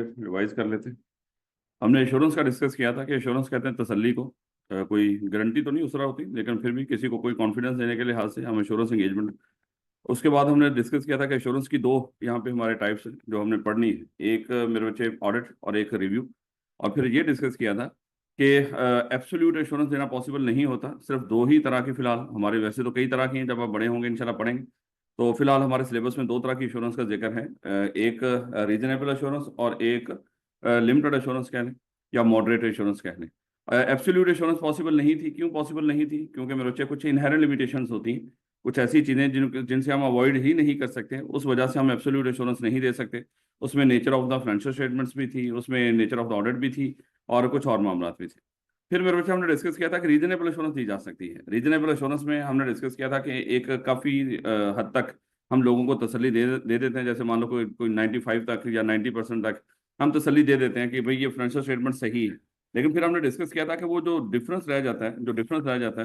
Revise कर लेते हैं। हमने इंश्योरेंस का डिस्कस किया था कि इंश्योरेंस कहते हैं तसल्ली को। कोई गारंटी तो नहीं उस तरह होती, लेकिन फिर भी किसी को कोई कॉन्फिडेंस देने के लिहाज से हम इंश्योरेंस एंगेजमेंट। उसके बाद हमने डिस्कस किया था कि इंश्योरेंस की दो यहाँ पे हमारे टाइप्स हैं जो हमने पढ़नी है, एक मेरे बच्चे ऑडिट और एक रिव्यू। और फिर ये डिस्कस किया था कि एब्सोल्यूट इंश्योरेंस देना पॉसिबल नहीं होता, सिर्फ दो ही तरह की फिलहाल हमारे, वैसे तो कई तरह की हैं, जब आप बड़े होंगे इंशाल्लाह पढ़ेंगे। तो फिलहाल हमारे सिलेबस में दो तरह की इंश्योरेंस का जिक्र है, एक रीजनेबल इंश्योरेंस और एक लिमिटेड इंश्योरेंस कह लें या मॉडरेट इंश्योरेंस कह लें। एब्सोल्यूट इंश्योरेंस पॉसिबल नहीं थी। क्यों पॉसिबल नहीं थी? क्योंकि मेरे बच्चे कुछ इनहेरेंट लिमिटेशंस होती हैं, कुछ ऐसी चीज़ें जिनसे हम अवॉइड ही नहीं कर सकते, उस वजह से हम एब्सोल्यूट इंश्योरेंस नहीं दे सकते। उसमें nature of the financial statements भी थी, उसमें नेचर ऑफ द ऑडिट भी थी, और कुछ और मामला भी थे। फिर मेरे बच्चे हमने डिस्कस किया था कि रीजनेबल इंश्योरेंस दी जा सकती है। रीजनेबल इंश्योरेंस में हमने डिस्कस किया था कि एक काफ़ी हद तक हम लोगों को तसल्ली दे देते हैं। जैसे मान लो कोई कोई 95 तक या 90% तक हम तसल्ली दे देते हैं कि भाई ये फाइनेंशियल स्टेटमेंट सही है। लेकिन फिर हमने डिस्कस किया था कि वो जो डिफरेंस रह जाता है,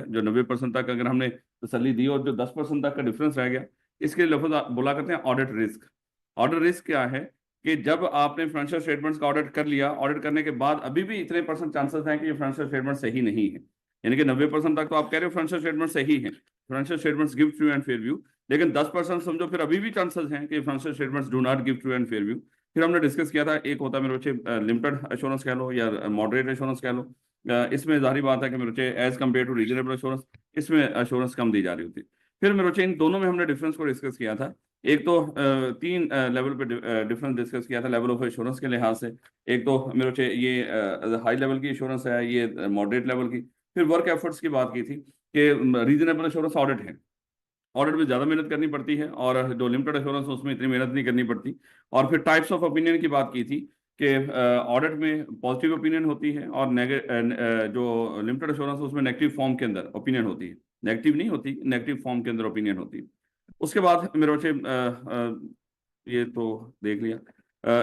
जो 90% तक अगर हमने तसल्ली दी और जो 10% तक का डिफरेंस रह गया, इसके लफ्ज बोला करते हैं ऑडिट रिस्क। ऑडिट रिस्क क्या है कि जब आपने फाइनेंशियल स्टेटमेंट्स का ऑडिट कर लिया, ऑडिट करने के बाद अभी भी इतने परसेंट चांसेस हैं कि ये फाइनेंशियल स्टेटमेंट सही नहीं है, यानी कि 90% तक तो आप कह रहे हो फाइनेंशियल स्टेटमेंट सही है, financial statements give true and fair view, लेकिन 10% समझो फिर अभी भी चांसेस हैं कि financial statements do not give true and fair view. फिर हमने डिस्कस किया था, एक होता है मेरे बच्चे लिमिटेड एश्योरेंस कह लो या मॉडरेट एश्योरेंस कह लो। इसमें जाहिर बात है कि मेरे बच्चे as compare to reasonable assurance, इसमें एश्योरेंस कम दी जा रही होती है। फिर मेरे बच्चे इन दोनों में हमने डिफरेंस को डिस्कस किया था। एक तो तीन लेवल पे डिफरेंस डिस्कस किया था लेवल ऑफ एश्योरेंस के लिहाज से। एक तो मेरे बच्चे ये हाई लेवल की एश्योरेंस है, ये मॉडरेट लेवल की। फिर वर्क एफर्ट्स की बात की थी कि रीजनेबल एश्योरेंस ऑडिट है, ऑडिट में ज़्यादा मेहनत करनी पड़ती है, और जो लिमिटेड एश्योरेंस है उसमें इतनी मेहनत नहीं करनी पड़ती। और फिर टाइप्स ऑफ ओपिनियन की बात की थी कि ऑडिट में पॉजिटिव ओपिनियन होती है, और जो लिमिटेड एश्योरेंस है उसमें नेगेटिव फॉर्म के अंदर ओपिनियन होती है, नेगेटिव नहीं होती, नेगेटिव फॉर्म के अंदर ओपिनियन होती है। उसके बाद मेरे बच्चे ये तो देख लिया।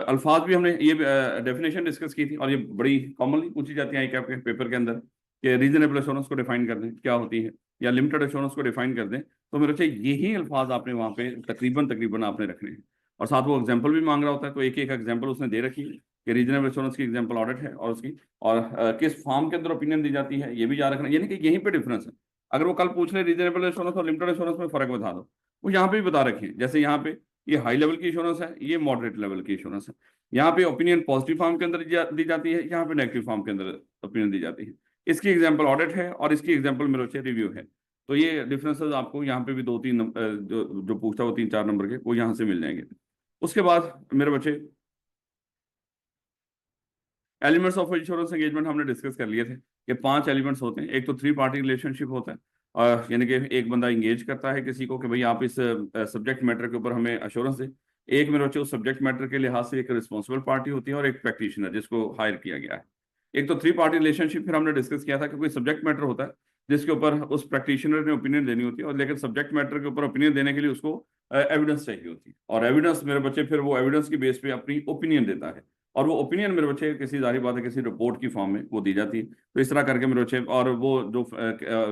अल्फाज भी हमने ये डेफिनेशन डिस्कस की थी, और ये बड़ी कॉमनली पूछी जाती है आपके पेपर के अंदर कि रीजनेबल एश्योरेंस को डिफाइन कर दें क्या होती है, या लिमिटेड एश्योरेंस को डिफाइन कर दें। तो मेरे बच्चे यही अल्फाज आपने वहाँ पे तकरीबन तकरीबन आपने रखने हैं, और साथ वो एग्जाम्पल भी मांग रहा होता है, तो एक एक एग्जाम्पल उसने दे रखी है कि रीजनेबल एश्योरेंस की एग्जाम्पल ऑडिट है, और उसकी और किस फॉर्म के अंदर ओपिनियन दी जाती है ये भी याद रखना, यानी कि यहीं पे डिफरेंस है। अगर वो कल पूछ ले रीजनेबल एश्योरेंस और लिमिटेड एश्योरेंस में फर्क बता दो, वो यहाँ पे भी बता रखे हैं। जैसे यहाँ पे ये हाई लेवल की इंश्योरेंस है, ये मॉडरेट लेवल की इंश्योरेंस है। यहाँ पे ओपिनियन पॉजिटिव फॉर्म के अंदर दी जाती है, यहाँ पे नेगेटिव फॉर्म के अंदर ओपिनियन दी जाती है। इसकी एग्जाम्पल ऑडिट है और इसकी एग्जाम्पल मेरे बच्चे रिव्यू है। तो ये डिफरेंसेस आपको यहाँ पे भी दो तीन जो पूछता वो 3-4 नंबर के वो यहाँ से मिल जाएंगे। उसके बाद मेरे बच्चे एलिमेंट्स ऑफ इंश्योरेंस एंगेजमेंट हमने डिस्कस कर लिए थे कि 5 एलिमेंट्स होते हैं। एक तो 3 पार्टी रिलेशनशिप होता है, यानी कि एक बंदा इंगेज करता है किसी को कि भाई आप इस सब्जेक्ट मैटर के ऊपर हमें अश्योरेंस दें। एक मेरे बच्चे उस सब्जेक्ट मैटर के लिहाज से एक रिस्पॉन्सिबल पार्टी होती है, और एक प्रैक्टिशनर जिसको हायर किया गया है। एक तो 3 पार्टी रिलेशनशिप फिर हमने डिस्कस किया था कि कोई सब्जेक्ट मैटर होता है जिसके ऊपर उस प्रैक्टिशनर ने ओपिनियन देनी होती है, और लेकिन सब्जेक्ट मैटर के ऊपर ओपिनियन देने के लिए उसको एविडेंस चाहिए होती है, और एविडेंस मेरे बच्चे फिर वो एविडेंस की बेस पे अपनी ओपिनियन देता है, और वो ओपिनियन मेरे बच्चे किसी जारी बात है किसी रिपोर्ट की फॉर्म में वो दी जाती है। तो इस तरह करके मेरे बच्चे, और वो जो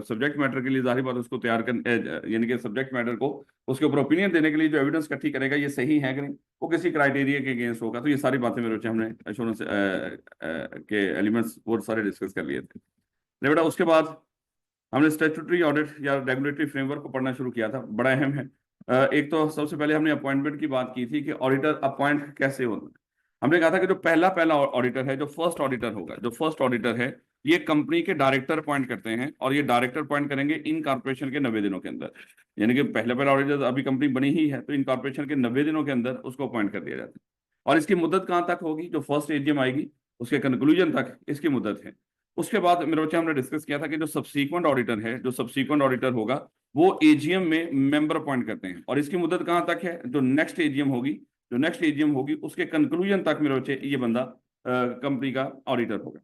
सब्जेक्ट मैटर के लिए जारी बात है उसको तैयार कर, यानी कि सब्जेक्ट मैटर को उसके ऊपर ओपिनियन देने के लिए जो एविडेंस इकट्ठी करेगा ये सही है कि नहीं, वो किसी क्राइटेरिया के अगेंस्ट होगा। तो ये सारी बातें मेरे बच्चे हमने एश्योरेंस के एलिमेंट्स वो सारे डिस्कस कर लिए थे। नहीं बेटा, उसके बाद हमने स्टैट्यूटरी ऑडिट या रेगुलेटरी फ्रेमवर्क को पढ़ना शुरू किया था, बड़ा अहम है। एक तो सबसे पहले हमने अपॉइंटमेंट की बात की थी कि ऑडिटर अपॉइंट कैसे होता है। हमने कहा था कि जो पहला पहला ऑडिटर है, जो फर्स्ट ऑडिटर होगा, जो फर्स्ट ऑडिटर है, ये कंपनी के डायरेक्टर अपॉइंट करते हैं, और ये डायरेक्टर अपॉइंट करेंगे इन कॉर्पोरेशन के 90 दिनों के अंदर। यानी कि पहले पहला ऑडिटर अभी कंपनी बनी ही है, तो इन कॉर्पोरेशन के 90 दिनों के अंदर उसको अपॉइंट कर दिया जाता है। और इसकी मुद्दत कहाँ तक होगी? जो फर्स्ट एजीएम आएगी उसके कंक्लूजन तक इसकी मुद्दत है। उसके बाद मेरे बच्चे हमने डिस्कस किया था कि जो सब्सीक्वेंट ऑडिटर है, जो सब्सीक्वेंट ऑडिटर होगा, वो एजीएम में मेंबर अपॉइंट करते हैं, और इसकी मुद्दत कहाँ तक है? जो नेक्स्ट एजीएम होगी, जो नेक्स्ट एजीएम होगी उसके कंक्लूजन तक मेरे बच्चे ये बंदा कंपनी का ऑडिटर होगा।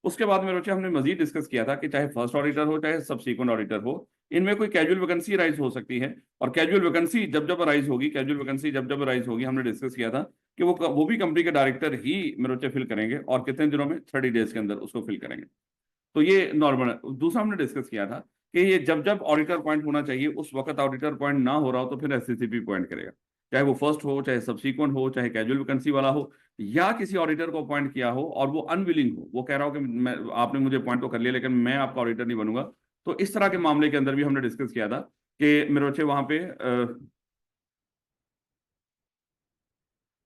उसके बाद मेरे बच्चे हमने मजीद डिस्कस किया था कि चाहे फर्स्ट ऑडिटर हो चाहे सब्सीक्वेंट ऑडिटर हो, इनमें कोई कैजुअल वैकेंसी राइज हो सकती है, और कैजुअल वैकेंसी जब जब राइज होगी, कैजुअल वैकेंसी जब जब राइज होगी, हमने डिस्कस किया था कि वो भी कंपनी के डायरेक्टर ही मेरे बच्चे फिल करेंगे, और कितने दिनों में? 30 डेज के अंदर उसको फिल करेंगे। तो ये नॉर्मल है। दूसरा हमने डिस्कस किया था कि ये जब जब ऑडिटर पॉइंट होना चाहिए उस वक्त ऑडिटर पॉइंट ना हो रहा हो तो फिर एससीसीपी पॉइंट करेगा। चाहे वो फर्स्ट हो, चाहे सब्सीक्वेंट हो, चाहे कैजुअल वैकेंसी वाला हो, या किसी ऑडिटर को अपॉइंट किया हो और वो अनविलिंग हो, वो कह रहा हो कि आपने मुझे अपॉइंट तो कर लिया लेकिन मैं आपका ऑडिटर नहीं बनूंगा, तो इस तरह के मामले के अंदर भी हमने डिस्कस किया था कि मेरे बच्चे वहां पे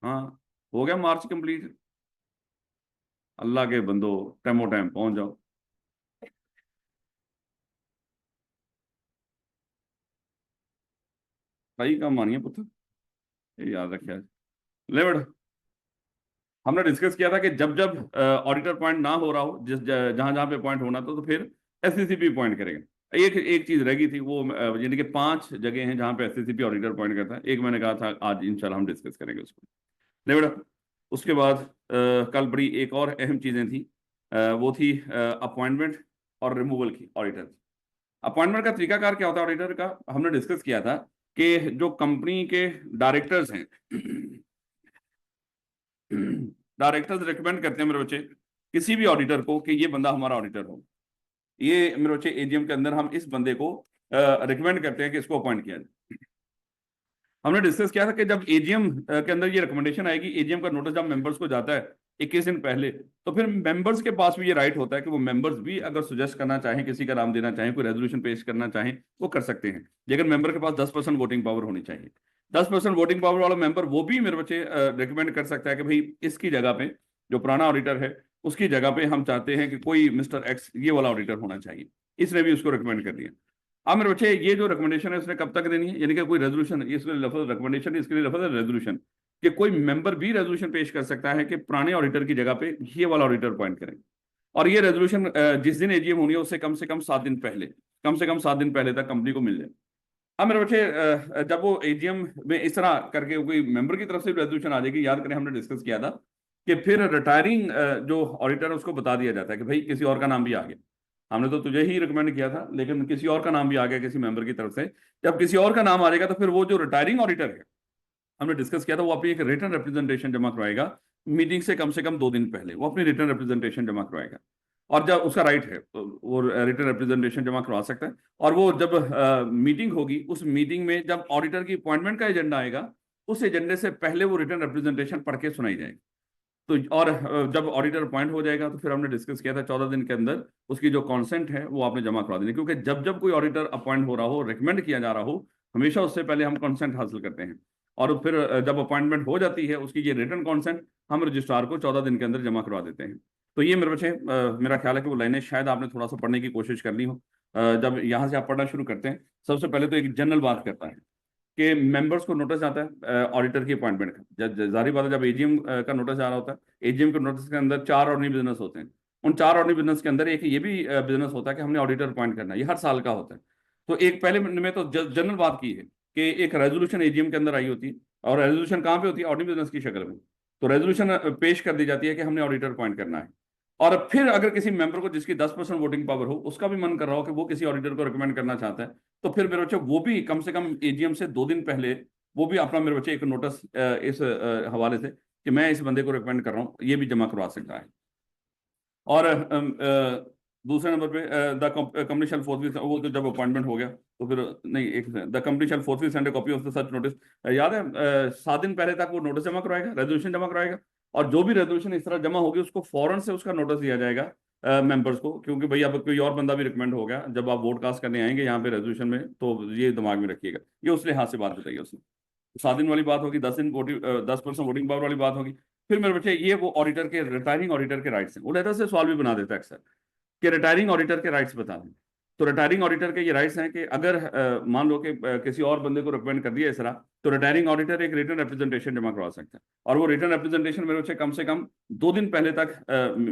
हाँ, हो गया मार्च कंप्लीट। अल्लाह के बंदो, टाइमो टाइम पहुंच जाओ। भाई काम मानिए पुत्र, ये याद रखिए। ले बेटा, हमने डिस्कस किया था कि जब जब ऑडिटर पॉइंट ना हो रहा हो, जिस जहां जहां पे पॉइंट होना था, तो फिर एससीसीपी पॉइंट करेगा। एक एक चीज रह गई थी, वो यानी कि 5 जगह हैं जहां पे एससीसीपी ऑडिटर पॉइंट करता है। एक मैंने कहा था आज इंशाल्लाह हम डिस्कस करेंगे उसको। नहीं बेटा, उसके बाद कल बड़ी एक और अहम चीजें थी, वो थी अपॉइंटमेंट और रिमूवल की ऑडिटर। अपॉइंटमेंट का तरीकाकार क्या होता है ऑडिटर का, हमने डिस्कस किया था कि जो कंपनी के डायरेक्टर्स हैं डायरेक्टर्स रिकमेंड करते हैं मेरे बच्चे किसी भी ऑडिटर को कि ये बंदा हमारा ऑडिटर हो। ये मेरे बच्चे एजीएम के अंदर हम इस बंदे को रिकमेंड करते हैं कि इसको अपॉइंट किया जाए। हमने डिस्कस किया था कि जब एजीएम के अंदर ये रिकमेंडेशन आएगी, एजीएम का नोटिस जब मेंबर्स को जाता है 21 दिन पहले, तो फिर मेंबर्स के पास भी ये राइट होता है कि वो मेंबर्स भी अगर सुजेस्ट करना चाहें, किसी का नाम देना चाहें, कोई रेजोल्यूशन पेश करना चाहें, वो कर सकते हैं। लेकिन मेंबर के पास 10% वोटिंग पावर होनी चाहिए। 10% वोटिंग पावर वाला मेंबर वो भी मेरे बच्चे रिकमेंड कर सकता है कि भाई इसकी जगह पे जो पुराना ऑडिटर है उसकी जगह पे हम चाहते हैं कि कोई मिस्टर एक्स ये वाला ऑडिटर होना चाहिए। इसने भी उसको रिकमेंड कर दिया। अब मेरे बच्चे ये जो रिकमेंडेशन है उसने कब तक देनी है, यानी कि कोई रेजोल्यूशन, इसके लिए लफ्ज रिकमेंडेशन, इसके लिए लफ्ज रेजोल्यूशन, कि कोई मेंबर भी रेजोल्यूशन पेश कर सकता है कि पुराने ऑडिटर की जगह पे ये वाला ऑडिटर अपॉइंट करें। और ये रेजोल्यूशन जिस दिन एजीएम होनी है उससे कम 7 दिन पहले, कम से कम 7 दिन पहले तक कंपनी को मिल जाए। अब मेरे बच्चे जब वो एजीएम में इस तरह करके कोई मेंबर की तरफ से रेजोल्यूशन आ जाएगी, याद करें हमने डिस्कस किया था कि फिर रिटायरिंग जो ऑडिटर है उसको बता दिया जाता है कि भाई किसी और का नाम भी आ गया। हमने तो तुझे ही रिकमेंड किया था लेकिन किसी और का नाम भी आ गया किसी मेंबर की तरफ से। जब किसी और का नाम आ जाएगा तो फिर वो जो रिटायरिंग ऑडिटर है, हमने डिस्कस किया था, वो अपनी एक रिटर्न रिप्रेजेंटेशन जमा करवाएगा मीटिंग से कम 2 दिन पहले, वो अपनी रिटर्न रिप्रेजेंटेशन जमा करवाएगा। और जब उसका राइट है तो वो रिटर्न रिप्रेजेंटेशन जमा करवा सकता है। और वो जब मीटिंग होगी, उस मीटिंग में जब ऑडिटर की अपॉइंटमेंट का एजेंडा आएगा, उस एजेंडे से पहले वो रिटर्न रिप्रेजेंटेशन पढ़ के सुनाई जाएगी। तो और जब ऑडिटर अपॉइंट हो जाएगा तो फिर हमने डिस्कस किया था 14 दिन के अंदर उसकी जो कॉन्सेंट है वो आपने जमा करवा देनी, क्योंकि जब जब कोई ऑडिटर अपॉइंट हो रहा हो, रिकमेंड किया जा रहा हो, हमेशा उससे पहले हम कॉन्सेंट हासिल करते हैं। और फिर जब अपॉइंटमेंट हो जाती है उसकी ये रिटर्न कॉन्सेंट हम रजिस्ट्रार को 14 दिन के अंदर जमा करवा देते हैं। तो ये मेरे बच्चे मेरा ख्याल है कि वो लाइनें शायद आपने थोड़ा सा पढ़ने की कोशिश करनी हो। जब यहाँ से आप पढ़ना शुरू करते हैं, सबसे पहले तो एक जनरल बात करता है कि मेंबर्स को नोटिस आता है ऑडिटर की अपॉइंटमेंट का। जाहिर बात है जब एजीएम का नोटिस आ रहा होता है, एजीएम के नोटिस के अंदर 4 बिजनेस होते हैं। उन 4 बिजनेस के अंदर एक ये भी बिजनेस होता है कि हमने ऑडिटर अपॉइंट करना है, ये हर साल का होता है। तो एक पहले में तो जनरल बात की है कि एक रेजोल्यूशन एजीएम के अंदर आई होती है, और रेजोल्यूशन कहाँ पे होती है, ऑडिट बिजनेस की शक्ल में। तो रेजोल्यूशन पेश कर दी जाती है कि हमने ऑडिटर अपॉइंट करना है। और फिर अगर किसी मेंबर को जिसकी 10% वोटिंग पावर हो, उसका भी मन कर रहा हो कि वो किसी ऑडिटर को रिकमेंड करना चाहता है, तो फिर मेरे बच्चे वो भी कम से कम एजीएम से 2 दिन पहले वो भी अपना मेरे बच्चे एक नोटिस इस हवाले से कि मैं इस बंदे को रिकमेंड कर रहा हूँ, ये भी जमा करवा सकता है। और दूसरे नंबर पे द कंपनी शैल फोर्थ, वो तो जब अपॉइंटमेंट हो गया तो फिर नहीं, एक the company shall fourth send A copy of the such notice. याद है 7 दिन पहले तक वो नोटिस जमा कराएगा, रेजोल्यूशन जमा कराएगा। और जो भी रेजोल्यूशन इस तरह जमा होगी उसको फौरन से उसका नोटिस दिया जाएगा मेंबर्स को, क्योंकि भाई अब कोई और बंदा भी रिकमेंड हो गया, जब आप वोट कास्ट करने आएंगे यहाँ पे रेजोल्यूशन में, तो ये दिमाग में रखिएगा। ये उस लिहाज से बात बताइए उसने। 7 दिन वाली बात होगी, 10 दिन वोटिंग, 10% वोटिंग पावर वाली बात होगी। फिर मेरे बच्चे ये वो ऑडिटर के, रिटायरिंग ऑडिटर के राइट्स हैं, वो लेटर से सवाल भी बना देता है अक्सर कि रिटायरिंग ऑडिटर के राइट्स बता दें। तो रिटायरिंग ऑडिटर के ये राइट्स हैं कि अगर मान लो कि किसी और बंदे को रिकमेंड कर दिया इस तरह, तो रिटायरिंग ऑडिटर एक रिटर्न रिप्रेजेंटेशन जमा करवा सकता है। और वो रिटर्न रिप्रेजेंटेशन मेरे बच्चे कम से कम 2 दिन पहले तक,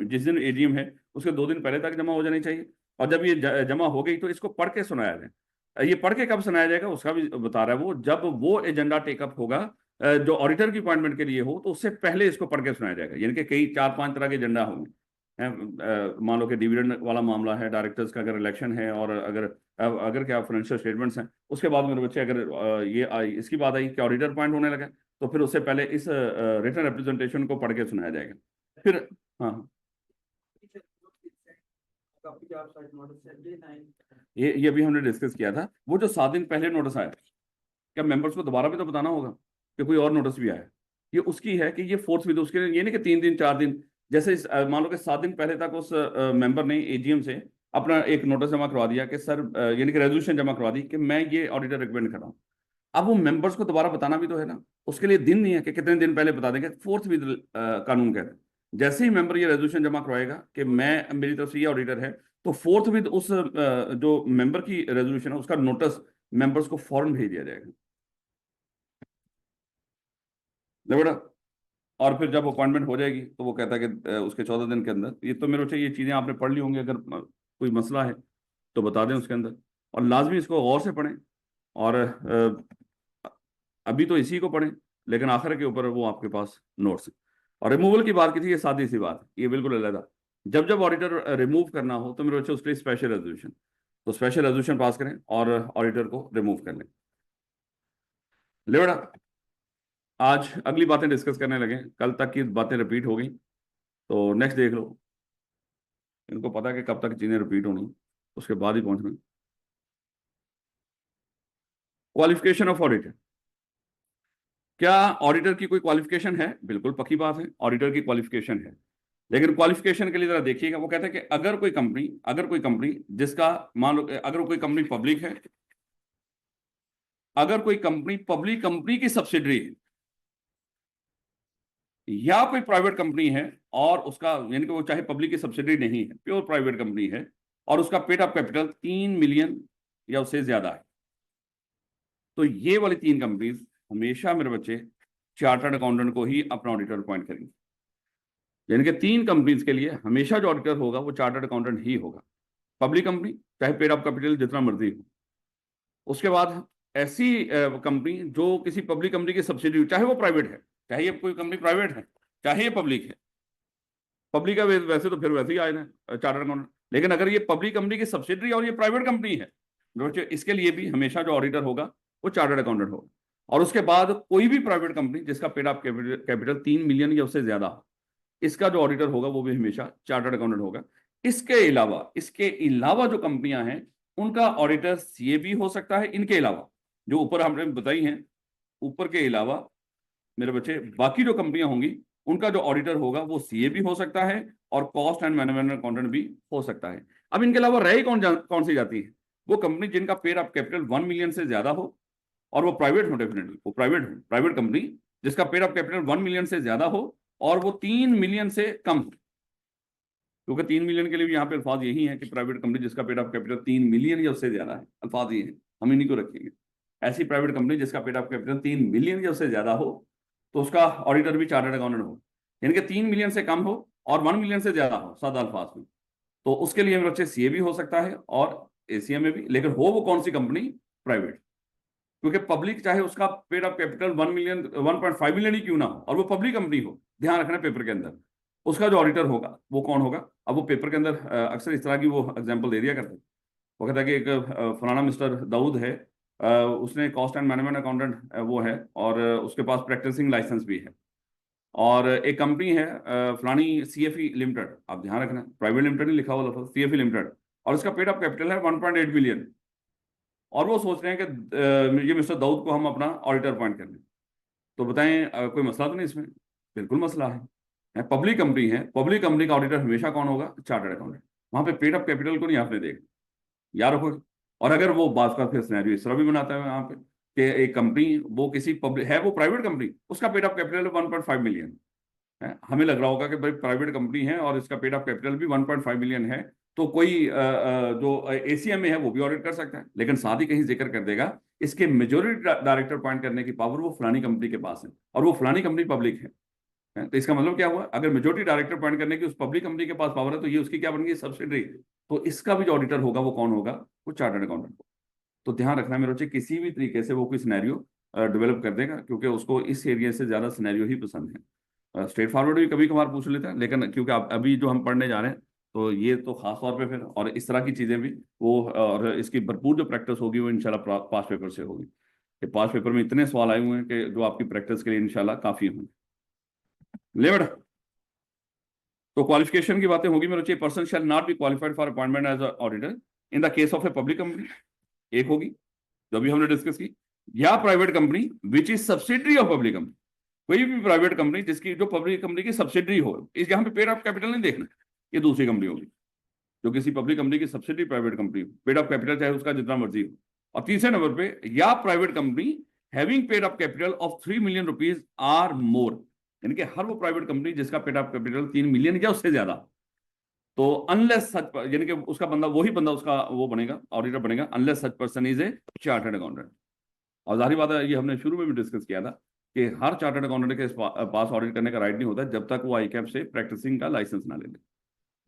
जिस दिन एजीएम है उसके 2 दिन पहले तक जमा हो जानी चाहिए। और जब ये जमा हो गई तो इसको पढ़ के सुनाया जाए। ये पढ़ के कब सुनाया जाएगा उसका भी बता रहा है वो, जब वो एजेंडा टेकअप होगा जो ऑडिटर की अपॉइंटमेंट के लिए हो, तो उससे पहले इसको पढ़ के सुनाया जाएगा। यानी कि कई 4-5 तरह के एजेंडा होंगे। मान लो कि डिविडेंड वाला मामला है, डायरेक्टर्स का अगर इलेक्शन है, और अगर अगर क्या फाइनेंशियल स्टेटमेंट्स हैं, उसके बाद मेरे बच्चे अगर इसकी बात आई कि ऑडिटर अपॉइंट होने लगा, तो फिर उससे पहले इस रिटर्न रिप्रेजेंटेशन को पढ़ के सुनाया जाएगा। फिर हाँ हाँ, ये भी हमने डिस्कस किया था। वो जो 7 दिन पहले नोटिस आया, क्या मेंबर्स को दोबारा भी तो बताना होगा कि कोई और नोटिस भी आया, ये उसकी है कि ये फोर्थ विद, उसके लिए ये नहीं कि 3 दिन 4 दिन, जैसे मान लो कि 7 दिन पहले तक उस मेंबर ने एजीएम से अपना एक नोटिस जमा करवा दिया कि सर, यानी कि रेजोल्यूशन जमा करवा दी कि मैं ये ऑडिटर रिकमेंड कर रहा हूँ। अब वो मेंबर्स को दोबारा बताना भी तो है ना, उसके लिए दिन नहीं है कि कितने दिन पहले बता देंगे, फोर्थ विद कानून कहते हैं। जैसे ही मेंबर ये रेजोल्यूशन जमा करवाएगा कि मैं, मेरी तरफ से ये ऑडिटर है, तो फोर्थ विद उस जो मेंबर की रेजोल्यूशन है उसका नोटिस मेंबर्स को फौरन भेज दिया जाएगा। ले बेटा, और फिर जब अपॉइंटमेंट हो जाएगी तो वो कहता है कि उसके 14 दिन के अंदर, ये तो मेरे को चाहिए, ये चीज़ें आपने पढ़ ली होंगी, अगर कोई मसला है तो बता दें उसके अंदर, और लाजमी इसको गौर से पढ़ें। और अभी तो इसी को पढ़ें, लेकिन आखिर के ऊपर वो आपके पास नोट्स हैं। और रिमूवल की बात की थी, ये सादी सी बात है, ये बिल्कुल अलग। जब जब ऑडिटर रिमूव करना हो तो मेरे बच्चे उसके लिए स्पेशल रेजोल्यूशन, तो स्पेशल रेजोल्यूशन पास करें और ऑडिटर को रिमूव कर लें। ले बेटा, आज अगली बातें डिस्कस करने लगे, कल तक की बातें रिपीट हो गई, तो नेक्स्ट देख लो। इनको पता है कि कब तक चीजें रिपीट होनी, उसके बाद ही पहुंचना। क्वालिफिकेशन ऑफ ऑडिटर, क्या ऑडिटर की कोई क्वालिफिकेशन है? बिल्कुल पक्की बात है, ऑडिटर की क्वालिफिकेशन है। लेकिन क्वालिफिकेशन के लिए जरा देखिएगा, वो कहते हैं कि अगर कोई कंपनी जिसका, मान लो अगर कोई कंपनी पब्लिक है, अगर कोई कंपनी पब्लिक कंपनी की सब्सिडरी है, या कोई प्राइवेट कंपनी है और उसका, यानी कि वो चाहे पब्लिक की सब्सिडरी नहीं है, प्योर प्राइवेट कंपनी है, और उसका पेड अप कैपिटल 3 मिलियन या उससे ज्यादा है, तो ये वाली 3 कंपनीज हमेशा मेरे बच्चे चार्टर्ड अकाउंटेंट को ही अपना ऑडिटर अपॉइंट करेंगे। यानी कि 3 कंपनीज के लिए हमेशा जो ऑडिटर होगा वो चार्टर्ड अकाउंटेंट ही होगा। पब्लिक कंपनी चाहे पेड अप कैपिटल जितना मर्जी हो। उसके बाद ऐसी कंपनी जो किसी पब्लिक कंपनी की सब्सिडी, चाहे वो प्राइवेट है, चाहे ये कोई कंपनी प्राइवेट है, चाहे ये पब्लिक है, पब्लिक है वैसे तो फिर वैसे ही आए ना चार्टर्ड अकाउंटेंट, लेकिन अगर ये पब्लिक कंपनी की सब्सिडरी और ये प्राइवेट कंपनी है, इसके लिए भी हमेशा जो ऑडिटर होगा वो चार्टर्ड अकाउंटेंट होगा। और उसके बाद कोई भी प्राइवेट कंपनी जिसका पेड अप कैपिटल 3 मिलियन या उससे ज्यादा हो, इसका जो ऑडिटर होगा वो भी हमेशा चार्टर्ड अकाउंटेंट होगा। इसके अलावा जो कंपनियां हैं उनका ऑडिटर सीए भी हो सकता है। इनके अलावा जो ऊपर हमने बताई हैं, ऊपर के अलावा मेरे बच्चे बाकी जो कंपनियां होंगी उनका जो ऑडिटर होगा वो सीए भी हो सकता है और कॉस्ट एंड मैनेजमेंट अकाउंटेंट भी हो सकता है। अब इनके अलावा रही कौन सी जाती है? वो कंपनी जिनका पेड अप कैपिटल 1 मिलियन से ज्यादा हो और वो प्राइवेट हो, डेफिनेटली वो प्राइवेट कंपनी जिसका पेड अप कैपिटल 1 मिलियन से ज्यादा हो और वो 3 मिलियन से कम हो, क्योंकि 3 मिलियन के लिए भी यहाँ पे अल्फाज यही है कि प्राइवेट कंपनी जिसका पेड अप कैपिटल 3 मिलियन या उससे ज्यादा है, अल्फाज ये है, हम इन्हीं को रखेंगे। ऐसी प्राइवेट कंपनी जिसका पेड अप कैपिटल 3 मिलियन या उससे ज्यादा हो, तो उसका ऑडिटर भी चार्टर्ड अकाउंटेंट हो, यानी कि 3 मिलियन से कम हो और 1 मिलियन से ज्यादा हो, सादा अल्फाज में, तो उसके लिए मेरे बच्चे सीए भी हो सकता है और एसीए में भी, लेकिन हो वो कौन सी कंपनी? प्राइवेट। क्योंकि पब्लिक चाहे उसका paid up capital 1 million 1.5 million ही क्यों ना हो और वो पब्लिक कंपनी हो, ध्यान रखना पेपर के अंदर उसका जो ऑडिटर होगा वो कौन होगा। अब वो पेपर के अंदर अक्सर इस तरह की वो एग्जांपल दे दिया करते हैं, वो कहता है कि एक फलाना मिस्टर दाऊद है, उसने कॉस्ट एंड मैनेजमेंट अकाउंटेंट वो है और उसके पास प्रैक्टिसिंग लाइसेंस भी है, और एक कंपनी है फलानी सीएफई लिमिटेड, आप ध्यान रखना प्राइवेट लिमिटेड नहीं लिखा हुआ लफ्ज़, सीएफई लिमिटेड, और इसका पेड अप कैपिटल है 1.8 मिलियन, और वो सोच रहे हैं कि ये मिस्टर दाऊद को हम अपना ऑडिटर अपॉइंट कर लें। तो बताएं कोई मसला तो नहीं इसमें? बिल्कुल मसला है। पब्लिक कंपनी है, पब्लिक कंपनी का ऑडिटर हमेशा कौन होगा? Chartered accountant. वहां पे पेड अप कैपिटल को नहीं आपने देखा, याद रखोगे। और अगर वो बात का फिर सिनेरियो इस तरह भी बनाता है यहाँ पे कि एक कंपनी वो किसी पब्लिक है, वो प्राइवेट कंपनी, उसका पेड अप कैपिटल 1.5 मिलियन है, हमें लग रहा होगा कि भाई प्राइवेट कंपनी है और इसका पेड अप कैपिटल भी 1.5 मिलियन है, तो कोई जो एसीएम में है वो भी ऑडिट कर सकता है, लेकिन साथ ही कहीं जिक्र कर देगा इसके मेजोरिटी डायरेक्टर अपॉइंट करने की पावर वो फलानी कंपनी के पास है और वो फलानी कंपनी पब्लिक है। तो इसका मतलब क्या हुआ? अगर मेजोरिटी डायरेक्टर अपॉइंट करने की उस पब्लिक कंपनी के पास पावर है तो ये उसकी क्या बन गई? सब्सिडरी। तो इसका भी जो ऑडिटर होगा वो कौन होगा? वो चार्टर्ड अकाउंटेंट होगा। तो ध्यान रखना मेरे बच्चे, किसी भी तरीके से वो कोई सिनेरियो डेवलप कर देगा, क्योंकि उसको इस एरिया से ज्यादा सिनेरियो ही पसंद है। स्ट्रेट फॉरवर्ड भी कभी कभार पूछ लेता है, लेकिन क्योंकि अभी जो हम पढ़ने जा रहे हैं तो ये तो खास तौर पे फिर, और इस तरह की चीजें भी वो, और इसकी भरपूर जो प्रैक्टिस होगी वो इंशाल्लाह पास पेपर से होगी। कि पास पेपर में इतने सवाल आए हुए हैं कि जो आपकी प्रैक्टिस के लिए इंशाल्लाह काफी होंगे। ले बेटा, तो क्वालिफिकेशन की बातें होगी मेरे बच्चे। Person shall not be qualified for appointment as auditor in the case of a public company, एक होगी जो अभी हमने डिस्कस की। या private company which is subsidiary of public company, कोई भी प्राइवेट कंपनी जिसकी जो पब्लिक कंपनी की सब्सिडरी हो, इस यहाँ पे पेड ऑफ कैपिटल नहीं देखना, ये दूसरी कंपनी होगी। जो किसी पब्लिक कंपनी की सब्सिडरी प्राइवेट कंपनी हो, पेड ऑफ कैपिटल चाहे उसका जितना मर्जी हो। और तीसरे नंबर पे या private company having paid off capital of 3 million rupees or more, यानी कि हर वो प्राइवेट कंपनी जिसका पेड ऑफ कैपिटल 3 मिलियन या उससे ज्यादा। तो अनलेस सच, यानी कि उसका बंदा, वही बंदा उसका वो बनेगा, ऑडिटर बनेगा, unless such person is a chartered accountant. और जाहिर बात है, ये हमने शुरू में भी डिस्कस किया था कि हर चार्टर्ड अकाउंटेंट के पास ऑडिट करने का राइट नहीं होता जब तक वो आईकैप से प्रैक्टिसिंग का लाइसेंस ना ले ले।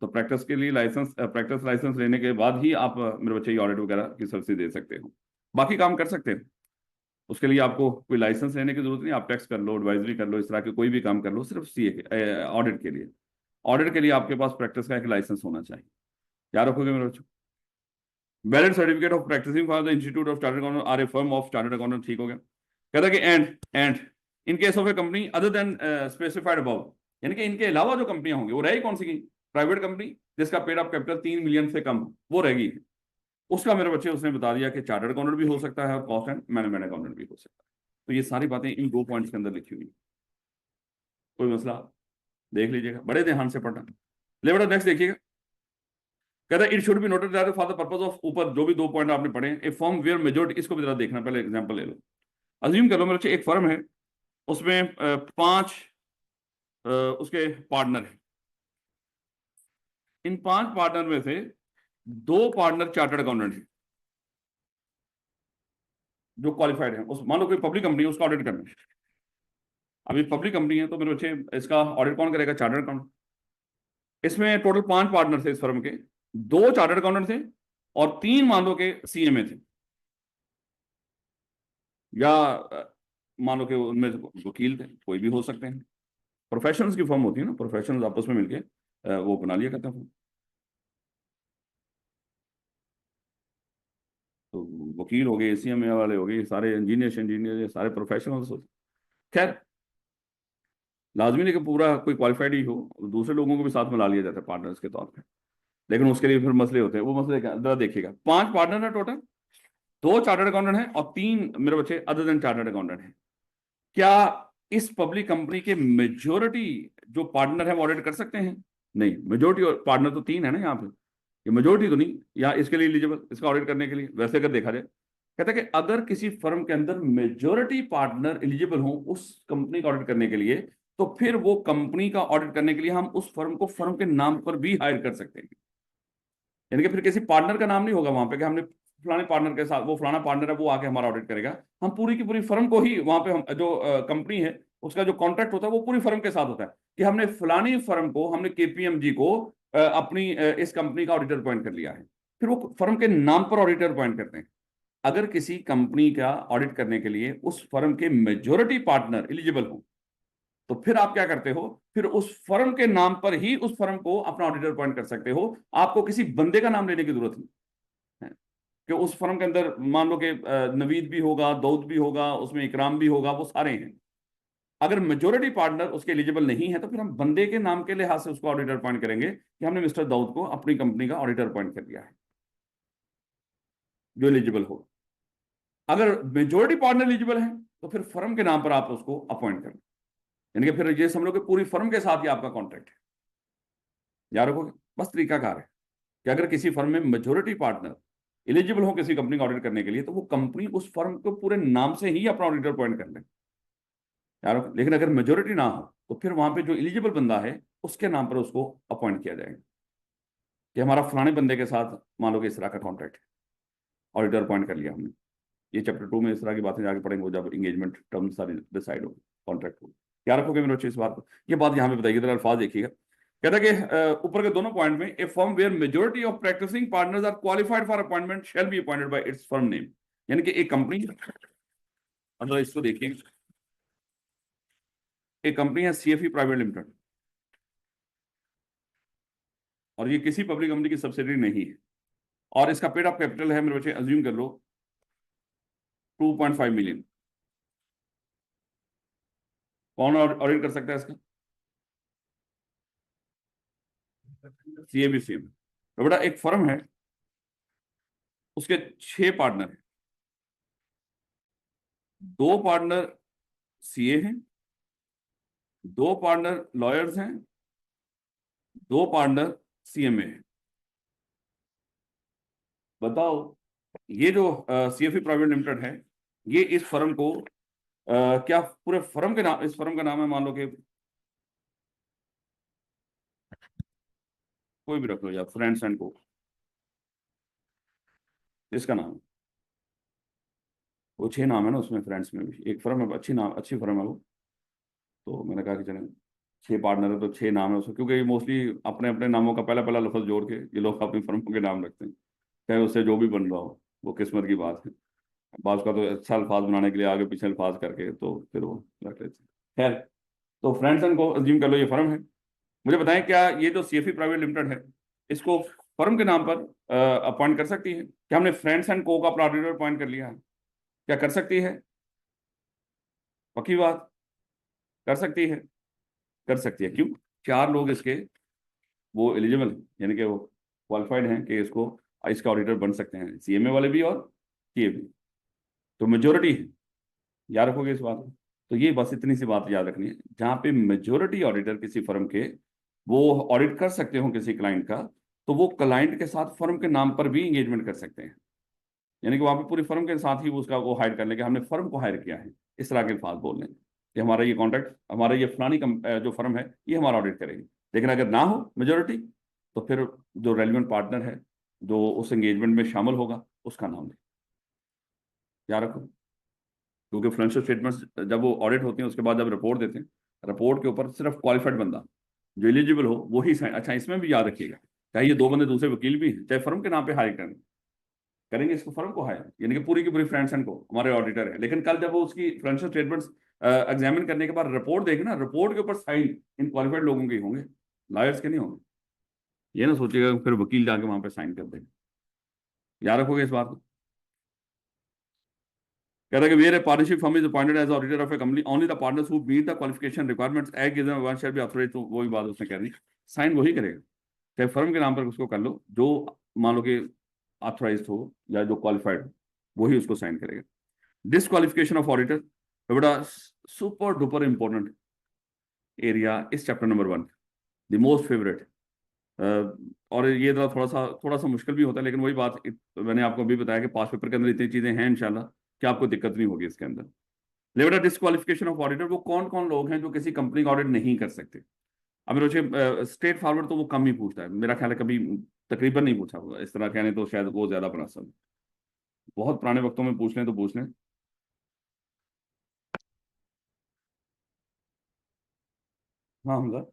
तो प्रैक्टिस के लिए प्रैक्टिस लाइसेंस लेने के बाद ही आप मेरे बच्चे की ऑडिट वगैरह की सर्विस दे सकते हो। बाकी काम कर सकते हैं, उसके लिए आपको कोई लाइसेंस लेने की जरूरत नहीं, आप टैक्स कर लो, एडवाइजरी कर लो, इस तरह के कोई भी काम कर लो, सिर्फ सीए ऑडिट के लिए। ऑडिट के लिए आपके पास प्रैक्टिस का एक लाइसेंस होना चाहिए। याद रखोगे मेरे बच्चों? Valid certificate of practicing for the institute of chartered accountant or a firm of chartered accountant. ठीक हो गया। कहता है कि and in case of a company other than specified above, यानी कि इनके अलावा जो कंपनियां होंगी वो रहेगी कौन सी की? प्राइवेट कंपनी जिसका पेड ऑफ कैपिटल 3 मिलियन से कम वो रहेगी। उसका मेरे बच्चे उसने बता दिया कि चार्टर्ड अकाउंटेंट भी हो सकता है और कॉस्ट एंड मैनेजमेंट अकाउंटेंट भी हो सकता है। तो ये सारी बातें इन 2 पॉइंट्स के अंदर लिखी हुई। कोई मसला? देख लीजिएगा, बड़े ध्यान से पढ़ना। ले बेटा नेक्स्ट देखिएगा। कहता है it should be noted that for the purpose of, ऊपर जो भी 2 पॉइंट आपने पढ़े, ए फर्म वेयर मेजोरिटी, इसको भी जरा देखना, पहले एग्जांपल ले लो। अज्यूम कर लो मेरे बच्चे एक फर्म है, उसमें 5 उसके पार्टनर है। इन 5 पार्टनर में से 2 पार्टनर चार्टर्ड अकाउंटेंट है जो क्वालिफाइड है। उस मान लो कोई पब्लिक कंपनी है, उसका ऑडिट करना है। अभी पब्लिक कंपनी है तो मेरे बच्चे इसका ऑडिट कौन करेगा? Chartered accountant. इसमें टोटल 5 पार्टनर थे इस फर्म के, 2 चार्टर्ड अकाउंटेंट थे और 3 मान लो के सीएमए थे, या मान लो कि उनमें से वकील थे, कोई भी हो सकते हैं। प्रोफेशनल्स की फर्म होती है ना, प्रोफेशनल्स आपस में मिलके वो बना लिया करते हैं। तो वकील हो गए, सीएमए वाले हो गए, सारे इंजीनियर सारे प्रोफेशनल्स होते। खैर, लाजमी नहीं कि पूरा कोई क्वालिफाइड ही हो, दूसरे लोगों को भी साथ में ला लिया जाता है पार्टनर्स के तौर पे, लेकिन उसके लिए फिर मसले होते हैं। वो मसले जरा देखिएगा, 5 पार्टनर है टोटल, 2 चार्टर्ड अकाउंटेंट हैं और 3 मेरे बच्चे अदर देन चार्टर्ड अकाउंटेंट हैं। क्या इस पब्लिक कंपनी के मेजोरिटी जो पार्टनर है वो ऑडिट कर सकते हैं? नहीं, मेजोरिटी और पार्टनर तो 3 है ना यहाँ पे, ये मेजोरिटी तो नहीं या इसके लिए एलिजिबल, इसका ऑडिट करने के लिए। वैसे अगर देखा जाए, कहता है कि अगर किसी फर्म के अंदर मेजोरिटी पार्टनर एलिजिबल हो उस कंपनी का ऑडिट करने के लिए, तो फिर वो कंपनी का ऑडिट करने के लिए हम उस फर्म को फर्म के नाम पर भी हायर कर सकते हैं। यानी कि फिर किसी पार्टनर का नाम नहीं होगा वहां पे कि हमने फलाने पार्टनर के साथ, वो फलाना पार्टनर है वो आके हमारा ऑडिट करेगा। हम पूरी की पूरी फर्म को ही वहां पे, हम जो कंपनी है उसका जो कॉन्ट्रैक्ट होता है वो पूरी फर्म के साथ होता है कि हमने फलानी फर्म को, हमने केपीएमजी को अपनी इस कंपनी का ऑडिटर अपॉइंट कर लिया है। फिर वो फर्म के नाम पर ऑडिटर अपॉइंट करते हैं। अगर किसी कंपनी का ऑडिट करने के लिए उस फर्म के मेजोरिटी पार्टनर एलिजिबल हो, तो फिर आप क्या करते हो? फिर उस फर्म के नाम पर ही उस फर्म को अपना ऑडिटर अपॉइंट कर सकते हो। आपको किसी बंदे का नाम लेने की जरूरत नहीं है कि उस फर्म के अंदर मान लो कि नवीद भी होगा, दाऊद भी होगा, उसमें इकराम भी होगा, वो सारे हैं। अगर मेजोरिटी पार्टनर उसके एलिजिबल नहीं है तो फिर हम बंदे के नाम के लिहाज से उसको ऑडिटर अपॉइंट करेंगे कि हमने मिस्टर दाऊद को अपनी कंपनी का ऑडिटर अपॉइंट कर दिया है, जो एलिजिबल हो। अगर मेजोरिटी पार्टनर एलिजिबल है तो फिर फर्म के नाम पर आप उसको अपॉइंट करें। यानी कि फिर ये समझ लो कि पूरी फर्म के साथ ही आपका कॉन्ट्रैक्ट है। याद रखोगे? बस तरीकाकार है कि अगर किसी फर्म में मेजोरिटी पार्टनर एलिजिबल हो किसी कंपनी का ऑडिट करने के लिए, तो वो कंपनी उस फर्म को पूरे नाम से ही अपना ऑडिटर अपॉइंट कर ले। यार, लेकिन अगर मेजोरिटी ना हो तो फिर वहां पे जो एलिजिबल बंदा है उसके नाम पर उसको अपॉइंट किया जाएगा कि हमारा फलाने बंदे के साथ मान लो कि इस तरह का कॉन्ट्रैक्ट है, ऑडिटर अपॉइंट कर लिया हमने। ये चैप्टर 2 में इस तरह की बातें जाके पढ़ेंगे, वो जब इंगेजमेंट टर्म सारी डिसाइड हो, कॉन्ट्रैक्ट हो। क्या रखोगे मेरे बच्चे इस बात को? ये बात यहाँ पे बताइए, जरा अल्फाज देखिएगा। कहता है कि ऊपर के दोनों पॉइंट में, a firm where majority of practising partners are qualified for appointment shall be appointed by its firm name. यानी कि एक कंपनी, मतलब इसको देखिए, एक कंपनी है सीएफई प्राइवेट लिमिटेड, और ये किसी पब्लिक कंपनी की सब्सिडरी नहीं है, और इसका पेड ऑफ कैपिटल है मेरे बच्चे, अज्यूम कर लो 2.5 मिलियन। कौन ऑडिट कर सकता है इसका? सीएबीसी में। तो बेटा एक फर्म है, उसके 6 पार्टनर हैं, 2 पार्टनर सीए हैं, 2 पार्टनर लॉयर्स हैं, 2 पार्टनर सीएमए हैं। बताओ, ये जो सीएफई प्राइवेट लिमिटेड है, ये इस फर्म को क्या पूरे फर्म के नाम, इस फर्म का नाम है, मान लो कि कोई भी रख लो, या फ्रेंड्स एंड को, इसका नाम है। वो 6 नाम है ना उसमें, फ्रेंड्स में भी एक फर्म है, अच्छी नाम, अच्छी फर्म है वो। तो मैंने कहा कि चलें, 6 पार्टनर है तो 6 नाम है उसको, क्योंकि ये मोस्टली अपने अपने नामों का पहला पहला लफ्ज जोड़ के ये लोग अपनी फर्मों के नाम रखते हैं, चाहे उससे जो भी बन रहा हो, वो किस्मत की बात है। बात का तो अच्छा अल्फाज बनाने के लिए आगे पीछे अल्फाज करके तो फिर वो रख लेते हैं। खैर, तो फ्रेंड्स एंड को अज्यूम कर लो ये फर्म है। मुझे बताएं, क्या ये जो सीएफई प्राइवेट लिमिटेड है, इसको फर्म के नाम पर अपॉइंट कर सकती है? क्या हमने फ्रेंड्स एंड को का अपना ऑडिटर अपॉइंट कर लिया है? क्या कर सकती है? पक्की बात, कर सकती है? कर सकती है। क्यों? 4 लोग इसके वो एलिजिबल हैं, यानी कि वो क्वालिफाइड हैं कि इसको, इसका ऑडिटर बन सकते हैं, सीएमए वाले भी और सीए भी। तो मेजोरिटी है, याद रखोगे इस बात को। तो ये बस इतनी सी बात याद रखनी है, जहां पे मेजोरिटी ऑडिटर किसी फर्म के वो ऑडिट कर सकते हो किसी क्लाइंट का, तो वो क्लाइंट के साथ फर्म के नाम पर भी एंगेजमेंट कर सकते हैं। यानी कि वहां पे पूरी फर्म के साथ ही वो उसका वो हायर कर लेंगे, हमने फर्म को हायर किया है, इस तरह के अल्फाज बोल लें कि हमारा ये कॉन्ट्रैक्ट, हमारा ये फलानी जो फर्म है ये हमारा ऑडिट करेगी। लेकिन अगर ना हो मेजोरिटी, तो फिर जो रेलिवेंट पार्टनर है जो उस एंगेजमेंट में शामिल होगा उसका नाम दे, याद रखो। क्योंकि फाइनेंशियल स्टेटमेंट्स जब वो ऑडिट होते हैं उसके बाद जब रिपोर्ट देते हैं, रिपोर्ट के ऊपर सिर्फ क्वालिफाइड बंदा जो एलिजिबल हो वही साइन। अच्छा, इसमें भी याद रखिएगा, चाहे ये 2 बंदे दूसरे वकील भी हैं, चाहे फर्म के नाम पे हायर करेंगे इसको, फर्म को हायर, यानी कि पूरी की पूरी फ्रेंड्स एंड को हमारे ऑडिटर है, लेकिन कल जब वो उसकी फाइनेंशियल स्टेटमेंट्स एग्जामिन करने के बाद रिपोर्ट देखे ना, रिपोर्ट के ऊपर साइन इन क्वालिफाइड लोगों के ही होंगे, लॉयर्स के नहीं होंगे। ये ना सोचिएगा फिर वकील जाके वहां पे साइन कर देंगे, याद रखोगे इस बात को। कह रहा है कि where a partnership firm is appointed as auditor of a company, only the partners who meet the qualification requirements as given one shall be authorised. तो वही बात उसने कह दी, साइन वही करेगा, चाहे फर्म के नाम पर उसको कर लो, जो मान लो कि ऑथराइज्ड हो या जो क्वालिफाइड हो वही उसको साइन करेगा। डिसक्वालिफिकेशन ऑफ ऑडिटर, बड़ा सुपर डुपर इंपॉर्टेंट एरिया इस chapter number 1, the most favourite. और ये थोड़ा सा मुश्किल भी होता है, लेकिन वही बात मैंने आपको अभी बताया कि पास पेपर के अंदर इतनी चीजें हैं इंशाल्लाह कि आपको दिक्कत नहीं होगी इसके अंदर। लेवल डिस्क्वालिफिकेशन ऑफ ऑडिटर, वो कौन कौन लोग हैं जो किसी कंपनी का ऑडिट नहीं कर सकते? अब मेरे स्ट्रेट फॉरवर्ड तो वो कम ही पूछता है, मेरा ख्याल है कभी तकरीबन नहीं पूछा होगा इस तरह, कहने तो शायद वो ज्यादा मुनासिब, बहुत पुराने वक्तों में पूछ लें तो पूछ लें। हाँ हमजा।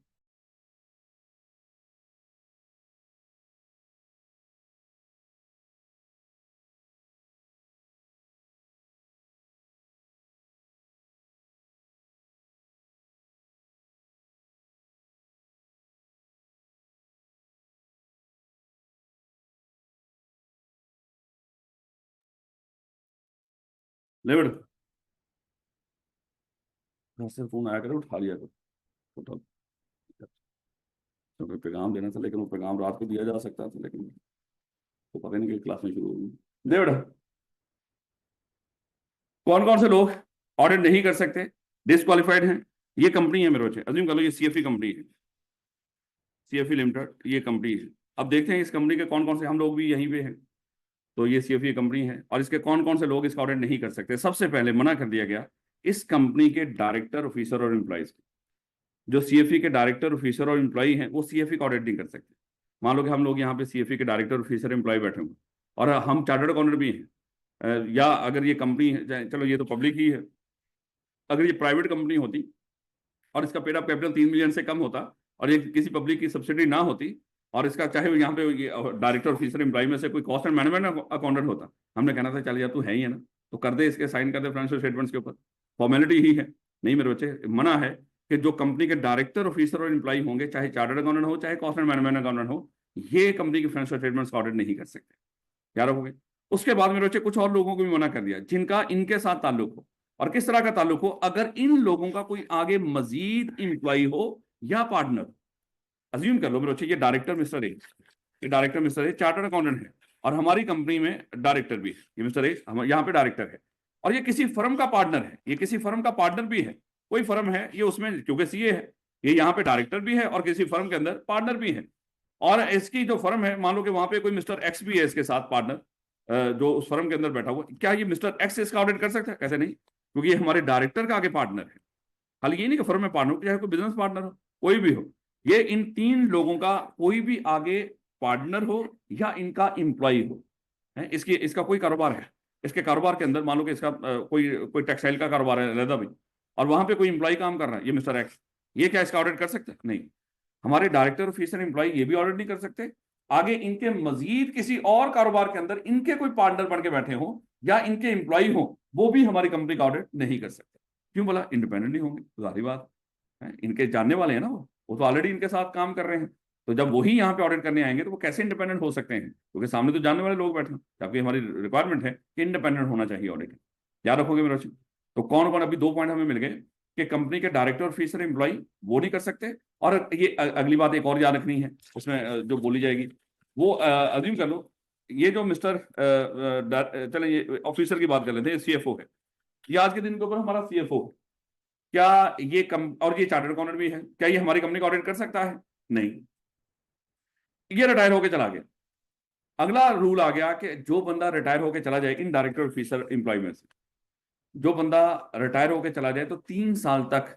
लेवल घर से फोन आया करे, उठा लिया करो, उठा। तो पैगाम देना था, लेकिन वो पैगाम रात को दिया जा सकता था, लेकिन तो पता नहीं कि क्लास में शुरू होगी। दे बेटा, कौन कौन से लोग ऑडिट नहीं कर सकते, डिसक्वालिफाइड हैं? ये कंपनी है मेरे बच्चे, अज्यूम कर लो ये सीएफई कंपनी है, सीएफई लिमिटेड ये कंपनी है। अब देखते हैं इस कंपनी के कौन कौन से, हम लोग भी यहीं पे हैं, तो ये सीएफई कंपनी है और इसके कौन कौन से लोग इसका ऑडिट नहीं कर सकते। सबसे पहले मना कर दिया गया इस कंपनी के डायरेक्टर, ऑफिसर और एम्प्लॉइज। जो सीएफई के डायरेक्टर, ऑफिसर और एम्प्लॉई हैं वो सीएफई का ऑडिट नहीं कर सकते। मान लो कि हम लोग यहाँ पे सीएफई के डायरेक्टर, ऑफिसर, एम्प्लॉय बैठे हों और हम चार्टर्ड अकाउंटेंट भी हैं, या अगर ये कंपनी है, चलो ये तो पब्लिक ही है, अगर ये प्राइवेट कंपनी होती और इसका पेड अप कैपिटल 3 मिलियन से कम होता और ये किसी पब्लिक की सब्सिडी ना होती, और इसका चाहे यहाँ पे डायरेक्टर, ऑफिसर, एम्प्लॉय में से कोई कॉस्ट एंड मैनेजमेंट अकाउंटेंट होता, हमने कहना था चल यार तू है ही है ना, तो कर दे, इसके साइन कर दे फाइनेंशियल स्टेटमेंट्स के ऊपर, फॉर्मेलिटी ही है। नहीं मेरे बच्चे, मना है कि जो कंपनी के डायरेक्टर, ऑफिसर और एम्प्लॉय होंगे, चाहे चार्टर्ड अकाउंटेंट हो चाहे कॉस्ट एंड मैनेजमेंट अकाउंटेंट हो, ये कंपनी की फाइनेंशियल स्टेटमेंट्स का ऑडिट नहीं कर सकते, याद रखोगे। उसके बाद मेरे बच्चे कुछ और लोगों को भी मना कर दिया जिनका इनके साथ ताल्लुक हो। और किस तरह का ताल्लुक हो? अगर इन लोगों का कोई आगे मजीद इंप्लॉय हो या पार्टनर, अज्यूम कर लो मेरे बच्चे ये डायरेक्टर मिस्टर ए, ये director mister A chartered accountant है और हमारी कंपनी में डायरेक्टर भी है, ये मिस्टर ए हम यहाँ पे डायरेक्टर है, और ये किसी फर्म का पार्टनर है, ये किसी फर्म का पार्टनर भी है, कोई फर्म है ये उसमें, क्योंकि सीए है, ये यहाँ पे डायरेक्टर भी है और किसी फर्म के अंदर पार्टनर भी है। और इसकी जो फर्म है, मान लो कि वहां पे कोई मिस्टर एक्स भी है इसके साथ पार्टनर, जो उस फर्म के अंदर बैठा हुआ, क्या ये मिस्टर एक्स इसका ऑडिट कर सकता है? कैसे नहीं, क्योंकि ये हमारे डायरेक्टर का आगे पार्टनर है। खाली ये नहीं कि फर्म में पार्टनर, चाहे कोई बिजनेस पार्टनर हो, कोई भी हो, ये इन तीन लोगों का कोई भी आगे पार्टनर हो या इनका एम्प्लॉय हो, है इसकी, इसका कोई कारोबार है, इसके कारोबार के अंदर मान लो कि इसका कोई कोई टेक्सटाइल का कारोबार है लहदा भाई, और वहां पे कोई एम्प्लॉय काम कर रहा है, ये मिस्टर एक्स, ये क्या इसका ऑडिट कर सकते हैं? नहीं। हमारे डायरेक्टर ऑफिसर एम्प्लॉय ये भी ऑडिट नहीं कर सकते। आगे इनके मजीद किसी और कारोबार के अंदर इनके कोई पार्टनर बन के बैठे हो या इनके एम्प्लॉय हो, वो भी हमारी कंपनी का ऑडिट नहीं कर सकते। क्यों बोला? इंडिपेंडेंट नहीं होंगे, जाहिर बात है, इनके जानने वाले हैं ना, वो तो ऑलरेडी इनके साथ काम कर रहे हैं। तो जब वही यहाँ पे ऑडिट करने आएंगे तो वो कैसे इंडिपेंडेंट हो सकते हैं? क्योंकि सामने तो जानने वाले लोग बैठे हैं, जबकि हमारी रिक्वायरमेंट है कि इंडिपेंडेंट होना चाहिए ऑडिट। याद रखोगे मेरा बच्चे? तो कौन कौन, अभी 2 पॉइंट हमें मिल गए कि कंपनी के डायरेक्टर ऑफिसर एम्प्लॉय वो नहीं कर सकते। और ये अगली बात एक और याद रखनी है उसमें जो बोली जाएगी, वो अज्यूम कर लो, ये जो मिस्टर चले ये ऑफिसर की बात कर लेते हैं, सीएफओ है, ये आज के दिन के ऊपर हमारा सीएफओ, क्या ये और ये चार्टर्ड अकाउंटेंट भी है, क्या ये हमारी कंपनी का ऑडिट कर सकता है? नहीं। ये रिटायर होकर चला गया, अगला रूल आ गया कि जो बंदा रिटायर होकर चला जाए इन डायरेक्टर ऑफिसर एम्प्लॉय में से, जो बंदा रिटायर होकर चला जाए तो 3 साल तक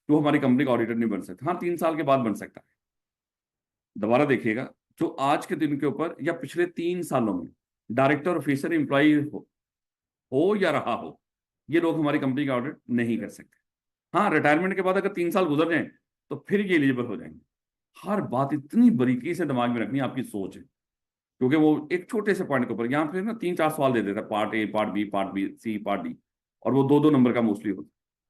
वो हमारी कंपनी का ऑडिटर नहीं बन सकता। हाँ, 3 साल के बाद बन सकता है। दोबारा देखिएगा, जो आज के दिन के ऊपर या पिछले 3 सालों में डायरेक्टर ऑफिसर एम्प्लॉय हो या रहा हो, ये लोग हमारी कंपनी का ऑडिट नहीं कर सकते। हाँ, रिटायरमेंट के बाद अगर 3 साल गुजर जाए तो फिर ये एलिजिबल हो जाएंगे। हर बात इतनी बारीकी से दिमाग में रखनी, आपकी सोच है, क्योंकि वो एक छोटे से पॉइंट के ऊपर यहाँ पे ना 3-4 सवाल दे देता है, part A, part B, part B, C, part D, और वो 2-2 नंबर का मोस्टली होता है,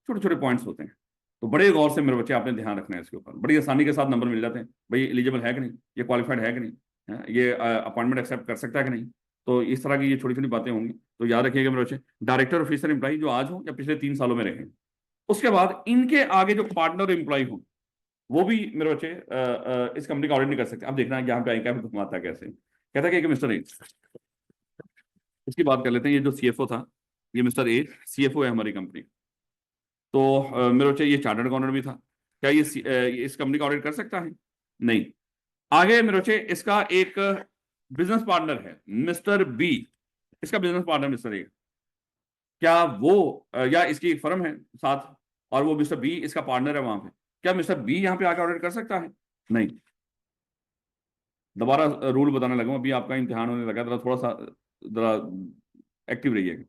छोटे छोटे पॉइंट्स होते हैं। तो बड़े गौर से मेरे बच्चे आपने ध्यान रखना है इसके ऊपर, बड़ी आसानी के साथ नंबर मिल जाते हैं, भाई एलिजिबल है कि नहीं, ये क्वालिफाइड है कि नहीं, ये अपॉइंटमेंट एक्सेप्ट कर सकता है कि नहीं। तो इस तरह की ये छोटी छोटी बातें होंगी, तो याद रखिएगा मेरे बच्चे, डायरेक्टर ऑफिसर एम्प्लॉय जो आज हो या पिछले 3 सालों में रहे। उसके बाद इनके आगे जो पार्टनर एम्प्लॉय हो, वो भी मेरे बच्चे इस कंपनी का ऑडिट नहीं कर सकते। अब देखना है यहाँ पे आएगा घुमाता कैसे, कहता है कि मिस्टर ए, इसकी बात कर लेते हैं, ये जो सीएफओ था, ये मिस्टर ए सीएफओ है हमारी कंपनी। तो मेरे बच्चे ये चार्टर्ड अकाउंटेंट भी था, क्या ये इस कंपनी का ऑडिट कर सकता है? नहीं। आगे मेरे बच्चे इसका एक बिजनेस पार्टनर है मिस्टर बी, इसका बिजनेस पार्टनर मिस्टर ए, क्या वो या इसकी एक फर्म है साथ और वो मिस्टर बी इसका पार्टनर है वहां पे, क्या मिस्टर बी यहाँ पे आकर ऑडिट कर सकता है? नहीं। दोबारा रूल बताने लगा, अभी आपका इम्तिहान होने लगा, थोड़ा सा जरा एक्टिव रहिएगा।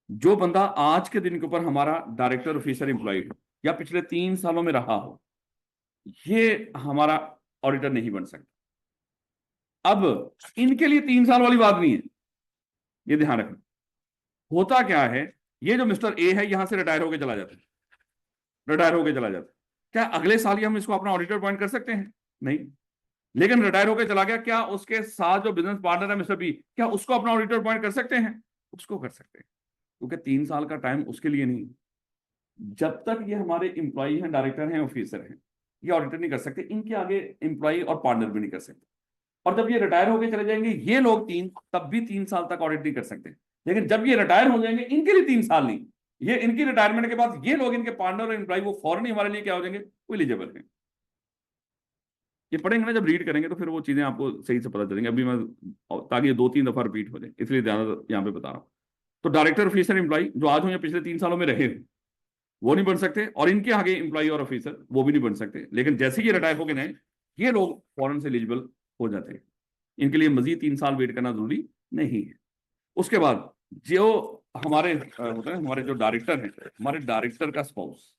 जो बंदा आज के दिन के ऊपर हमारा डायरेक्टर ऑफिसर एम्प्लॉय हो या पिछले 3 सालों में रहा हो, ये हमारा ऑडिटर नहीं बन सकता। अब इनके लिए 3 साल वाली बात नहीं है, ये ध्यान रखना। होता क्या है, ये जो मिस्टर ए है यहां से रिटायर होकर चला जाता है, रिटायर होकर चला जाता है, क्या अगले साल ही हम इसको अपना ऑडिटर अपॉइंट कर सकते हैं? नहीं। लेकिन रिटायर होकर चला गया, क्या उसके साथ जो बिजनेस पार्टनर है मिस्टर बी, क्या उसको अपना ऑडिटर अपॉइंट कर सकते हैं? उसको कर सकते हैं, क्योंकि 3 साल का टाइम उसके लिए नहीं। जब तक ये हमारे एम्प्लॉय हैं, डायरेक्टर हैं, ऑफिसर हैं, ये ऑडिटर नहीं कर सकते, इनके आगे एम्प्लॉय और पार्टनर भी नहीं कर सकते। और जब ये रिटायर होकर चले जाएंगे ये लोग तब भी 3 साल तक ऑडिट नहीं कर सकते। लेकिन जब ये रिटायर हो जाएंगे, इनके लिए 3 साल नहीं, ये इनकी रिटायरमेंट के बाद ये लोग, इनके पार्टनर और एम्प्लॉय, वो फौरन ही हमारे लिए क्या हो जाएंगे, वो एलिजिबल है। ये पढ़ेंगे ना, जब रीड करेंगे तो फिर वो चीजें आपको सही से पता चलेंगी। अभी मैं, ताकि ये 2-3 दफा रिपीट हो जाए इसलिए ज्यादा यहाँ पे बता रहा हूँ। तो डायरेक्टर ऑफिसर एम्प्लॉय जो आज हो या पिछले 3 सालों में रहे, वो नहीं बन सकते, और इनके आगे एम्प्लॉय और ऑफिसर वो भी नहीं बन सकते। लेकिन जैसे ही रिटायर होके जाए, ये लोग फौरन से एलिजिबल हो जाते हैं, इनके लिए मजीद 3 साल वेट करना जरूरी नहीं है। उसके बाद जो हमारे होते हैं, हमारे जो डायरेक्टर हैं, हमारे डायरेक्टर का स्पाउस,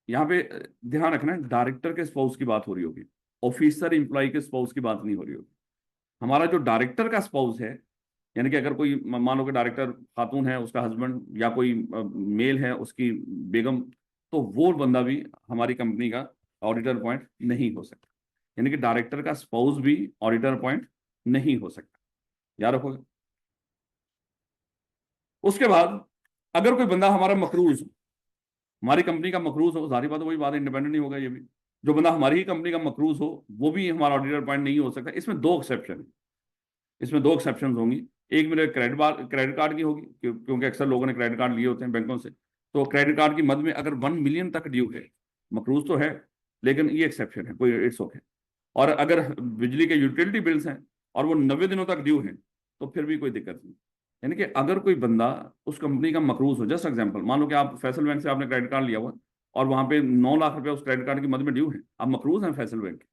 यहाँ पे ध्यान रखना है, डायरेक्टर के स्पाउस की बात हो रही होगी, ऑफिसर एम्प्लॉय के स्पाउस की बात नहीं हो रही होगी। हमारा जो डायरेक्टर का स्पाउस है, यानी कि अगर कोई मान लो कि डायरेक्टर खातून है, उसका हस्बैंड, या कोई मेल है उसकी बेगम, तो वो बंदा भी हमारी कंपनी का ऑडिटर अपॉइंट नहीं हो सकता। यानी कि डायरेक्टर का स्पाउस भी ऑडिटर अपॉइंट नहीं हो सकता, याद रखोगे। उसके बाद अगर कोई बंदा हमारा मकरूज हो, हमारी कंपनी का मकरूज हो, सारी बात वही बात है, इंडिपेंडेंट नहीं होगा ये भी। जो बंदा हमारी ही कंपनी का मकरूज हो, वो भी हमारा ऑडिटर अपॉइंट नहीं हो सकता। इसमें 2 एक्सेप्शन है, इसमें 2 एक्सेप्शन होंगी। एक मेरे क्रेडिट कार्ड की होगी, क्योंकि अक्सर लोगों ने क्रेडिट कार्ड लिए होते हैं बैंकों से, तो क्रेडिट कार्ड की मद में अगर 1 मिलियन तक ड्यू है, मकरूज तो है लेकिन ये एक्सेप्शन है, कोई इट्स ओके। और अगर बिजली के यूटिलिटी बिल्स हैं और वो 90 दिनों तक ड्यू हैं, तो फिर भी कोई दिक्कत नहीं। यानी कि अगर कोई बंदा उस कंपनी का मकरूज हो, जस्ट एग्जांपल मान लो कि आप फैसल बैंक से आपने क्रेडिट कार्ड लिया हुआ और वहां पे 9 लाख रुपए उस क्रेडिट कार्ड की मद में ड्यू है, आप मकरूज हैं फैसल बैंक के,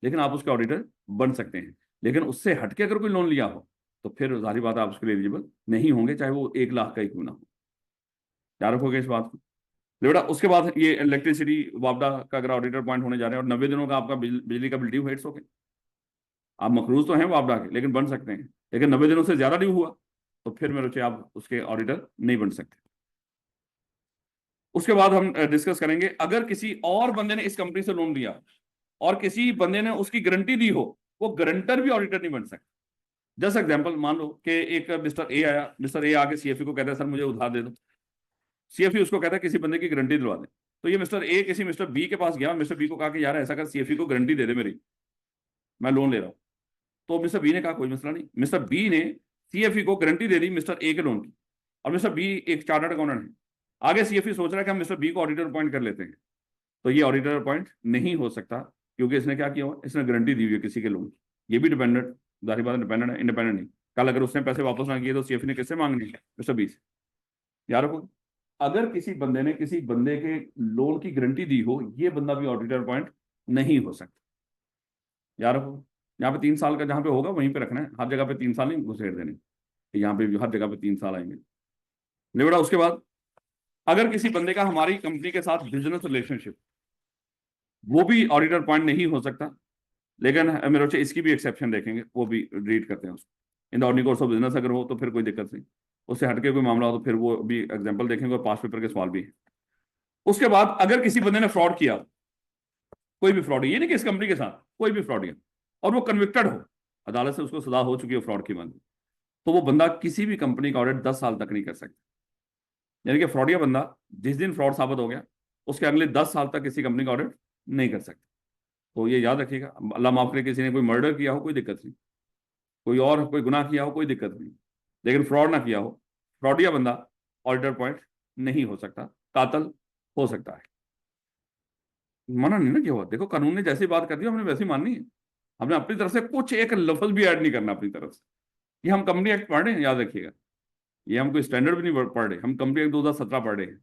लेकिन आप उसके ऑडिटर बन सकते हैं। लेकिन उससे हटके अगर कोई लोन लिया हो तो फिर जाहिर बात है आप उसके लिए एलिजिबल नहीं होंगे, चाहे वो 1 लाख का ही क्यों ना हो। याद रखोगे इस बात को। बेटा उसके बाद ये इलेक्ट्रिसिटी वापडा का अगर ऑडिटर पॉइंट होने जा रहे हैं और 90 दिनों का आपका बिजली का बिल ड्यू है, इट्स ओके। आप मकरूज तो हैं वापडा के, लेकिन बन सकते हैं। लेकिन 90 दिनों से ज्यादा ड्यू हुआ तो फिर मेरे से आप उसके ऑडिटर नहीं बन सकते। उसके बाद हम डिस्कस करेंगे, अगर किसी और बंदे ने इस कंपनी से लोन लिया और किसी बंदे ने उसकी गारंटी दी हो, वो गारंटर भी ऑडिटर नहीं बन सकता। जस्ट एग्जांपल, मान लो कि एक मिस्टर ए आया, मिस्टर ए आके सीएफई को कहता है सर मुझे उधार दे दो। सीएफई उसको कहता है किसी बंदे की गारंटी दिलवा दे। तो ये मिस्टर ए किसी मिस्टर बी के पास गया, मिस्टर बी को कहा कि यार ऐसा कर सीएफई को गारंटी दे दे मेरी, मैं लोन ले रहा हूँ। तो मिस्टर बी ने कहा कोई मसला नहीं। मिस्टर बी ने सीएफई को guarantee they the mister A के लोन की, और मिस्टर बी एक चार्टर्ड अकाउंटेंट है। आगे सीएफई सोच रहा है कि हम मिस्टर बी को ऑडिटर अपॉइंट कर लेते हैं, तो ये ऑडिटर अपॉइंट नहीं हो सकता, क्योंकि इसने क्या किया हुआ, इसने गारंटी दी हुई है किसी के लोन की। ये भी डिपेंडेंट, जाहिर बात डिपेंडेंट है, इंडिपेंडेंट नहीं। कल अगर उसने पैसे वापस ना किए तो सीएफई ने किससे मांगनी है, मिस्टर बी से। याद रखो, अगर किसी बंदे ने किसी बंदे के लोन की गारंटी दी हो, ये बंदा भी ऑडिटर अपॉइंट नहीं हो सकता। याद रखो, यहाँ पे 3 साल का जहां पे होगा वहीं पे रखना है, हर जगह पे 3 साल नहीं घुसेड़ देने कि यहाँ पे हर जगह पे 3 साल आएंगे। लेवड़ा उसके बाद, अगर किसी बंदे का हमारी कंपनी के साथ बिजनेस रिलेशनशिप, वो भी ऑडिटर पॉइंट नहीं हो सकता। लेकिन मेरे बच्चे इसकी भी एक्सेप्शन देखेंगे, वो भी रीड करते हैं उसको। इन the ordinary course of business अगर हो तो फिर कोई दिक्कत नहीं, उससे हटके कोई मामला हो तो फिर वो भी एग्जाम्पल देखेंगे और पास पेपर के सवाल भी है। उसके बाद अगर किसी बंदे ने फ्रॉड किया, कोई भी फ्रॉड, ये नहीं कि इस कंपनी के साथ कोई भी फ्रॉड किया, और वो कन्विक्टेड हो, अदालत से उसको सजा हो चुकी है फ्रॉड की मामले, तो वो बंदा किसी भी कंपनी का ऑडिट 10 साल तक नहीं कर सकता। यानी कि फ्रॉडिया बंदा जिस दिन फ्रॉड साबित हो गया, उसके अगले 10 साल तक किसी कंपनी का ऑडिट नहीं कर सकता। तो ये याद रखिएगा, अल्लाह माफ करे किसी ने कोई मर्डर किया हो कोई दिक्कत नहीं, कोई और कोई गुनाह किया हो कोई दिक्कत नहीं, लेकिन फ्रॉड ना किया हो, फ्रॉडिया बंदा ऑडिटर पॉइंट नहीं हो सकता, कातल हो सकता है। मना नहीं ना किया हुआ, देखो कानून ने जैसी बात कर दी हमने वैसी माननी है। हमने अपनी तरफ से कुछ एक लफ्ज भी ऐड नहीं करना अपनी तरफ से। ये हम कंपनी एक्ट पढ़ रहे हैं, याद रखिएगा। ये हम कोई स्टैंडर्ड भी नहीं पढ़ रहे, हम कंपनी एक्ट 2017 पढ़ रहे हैं।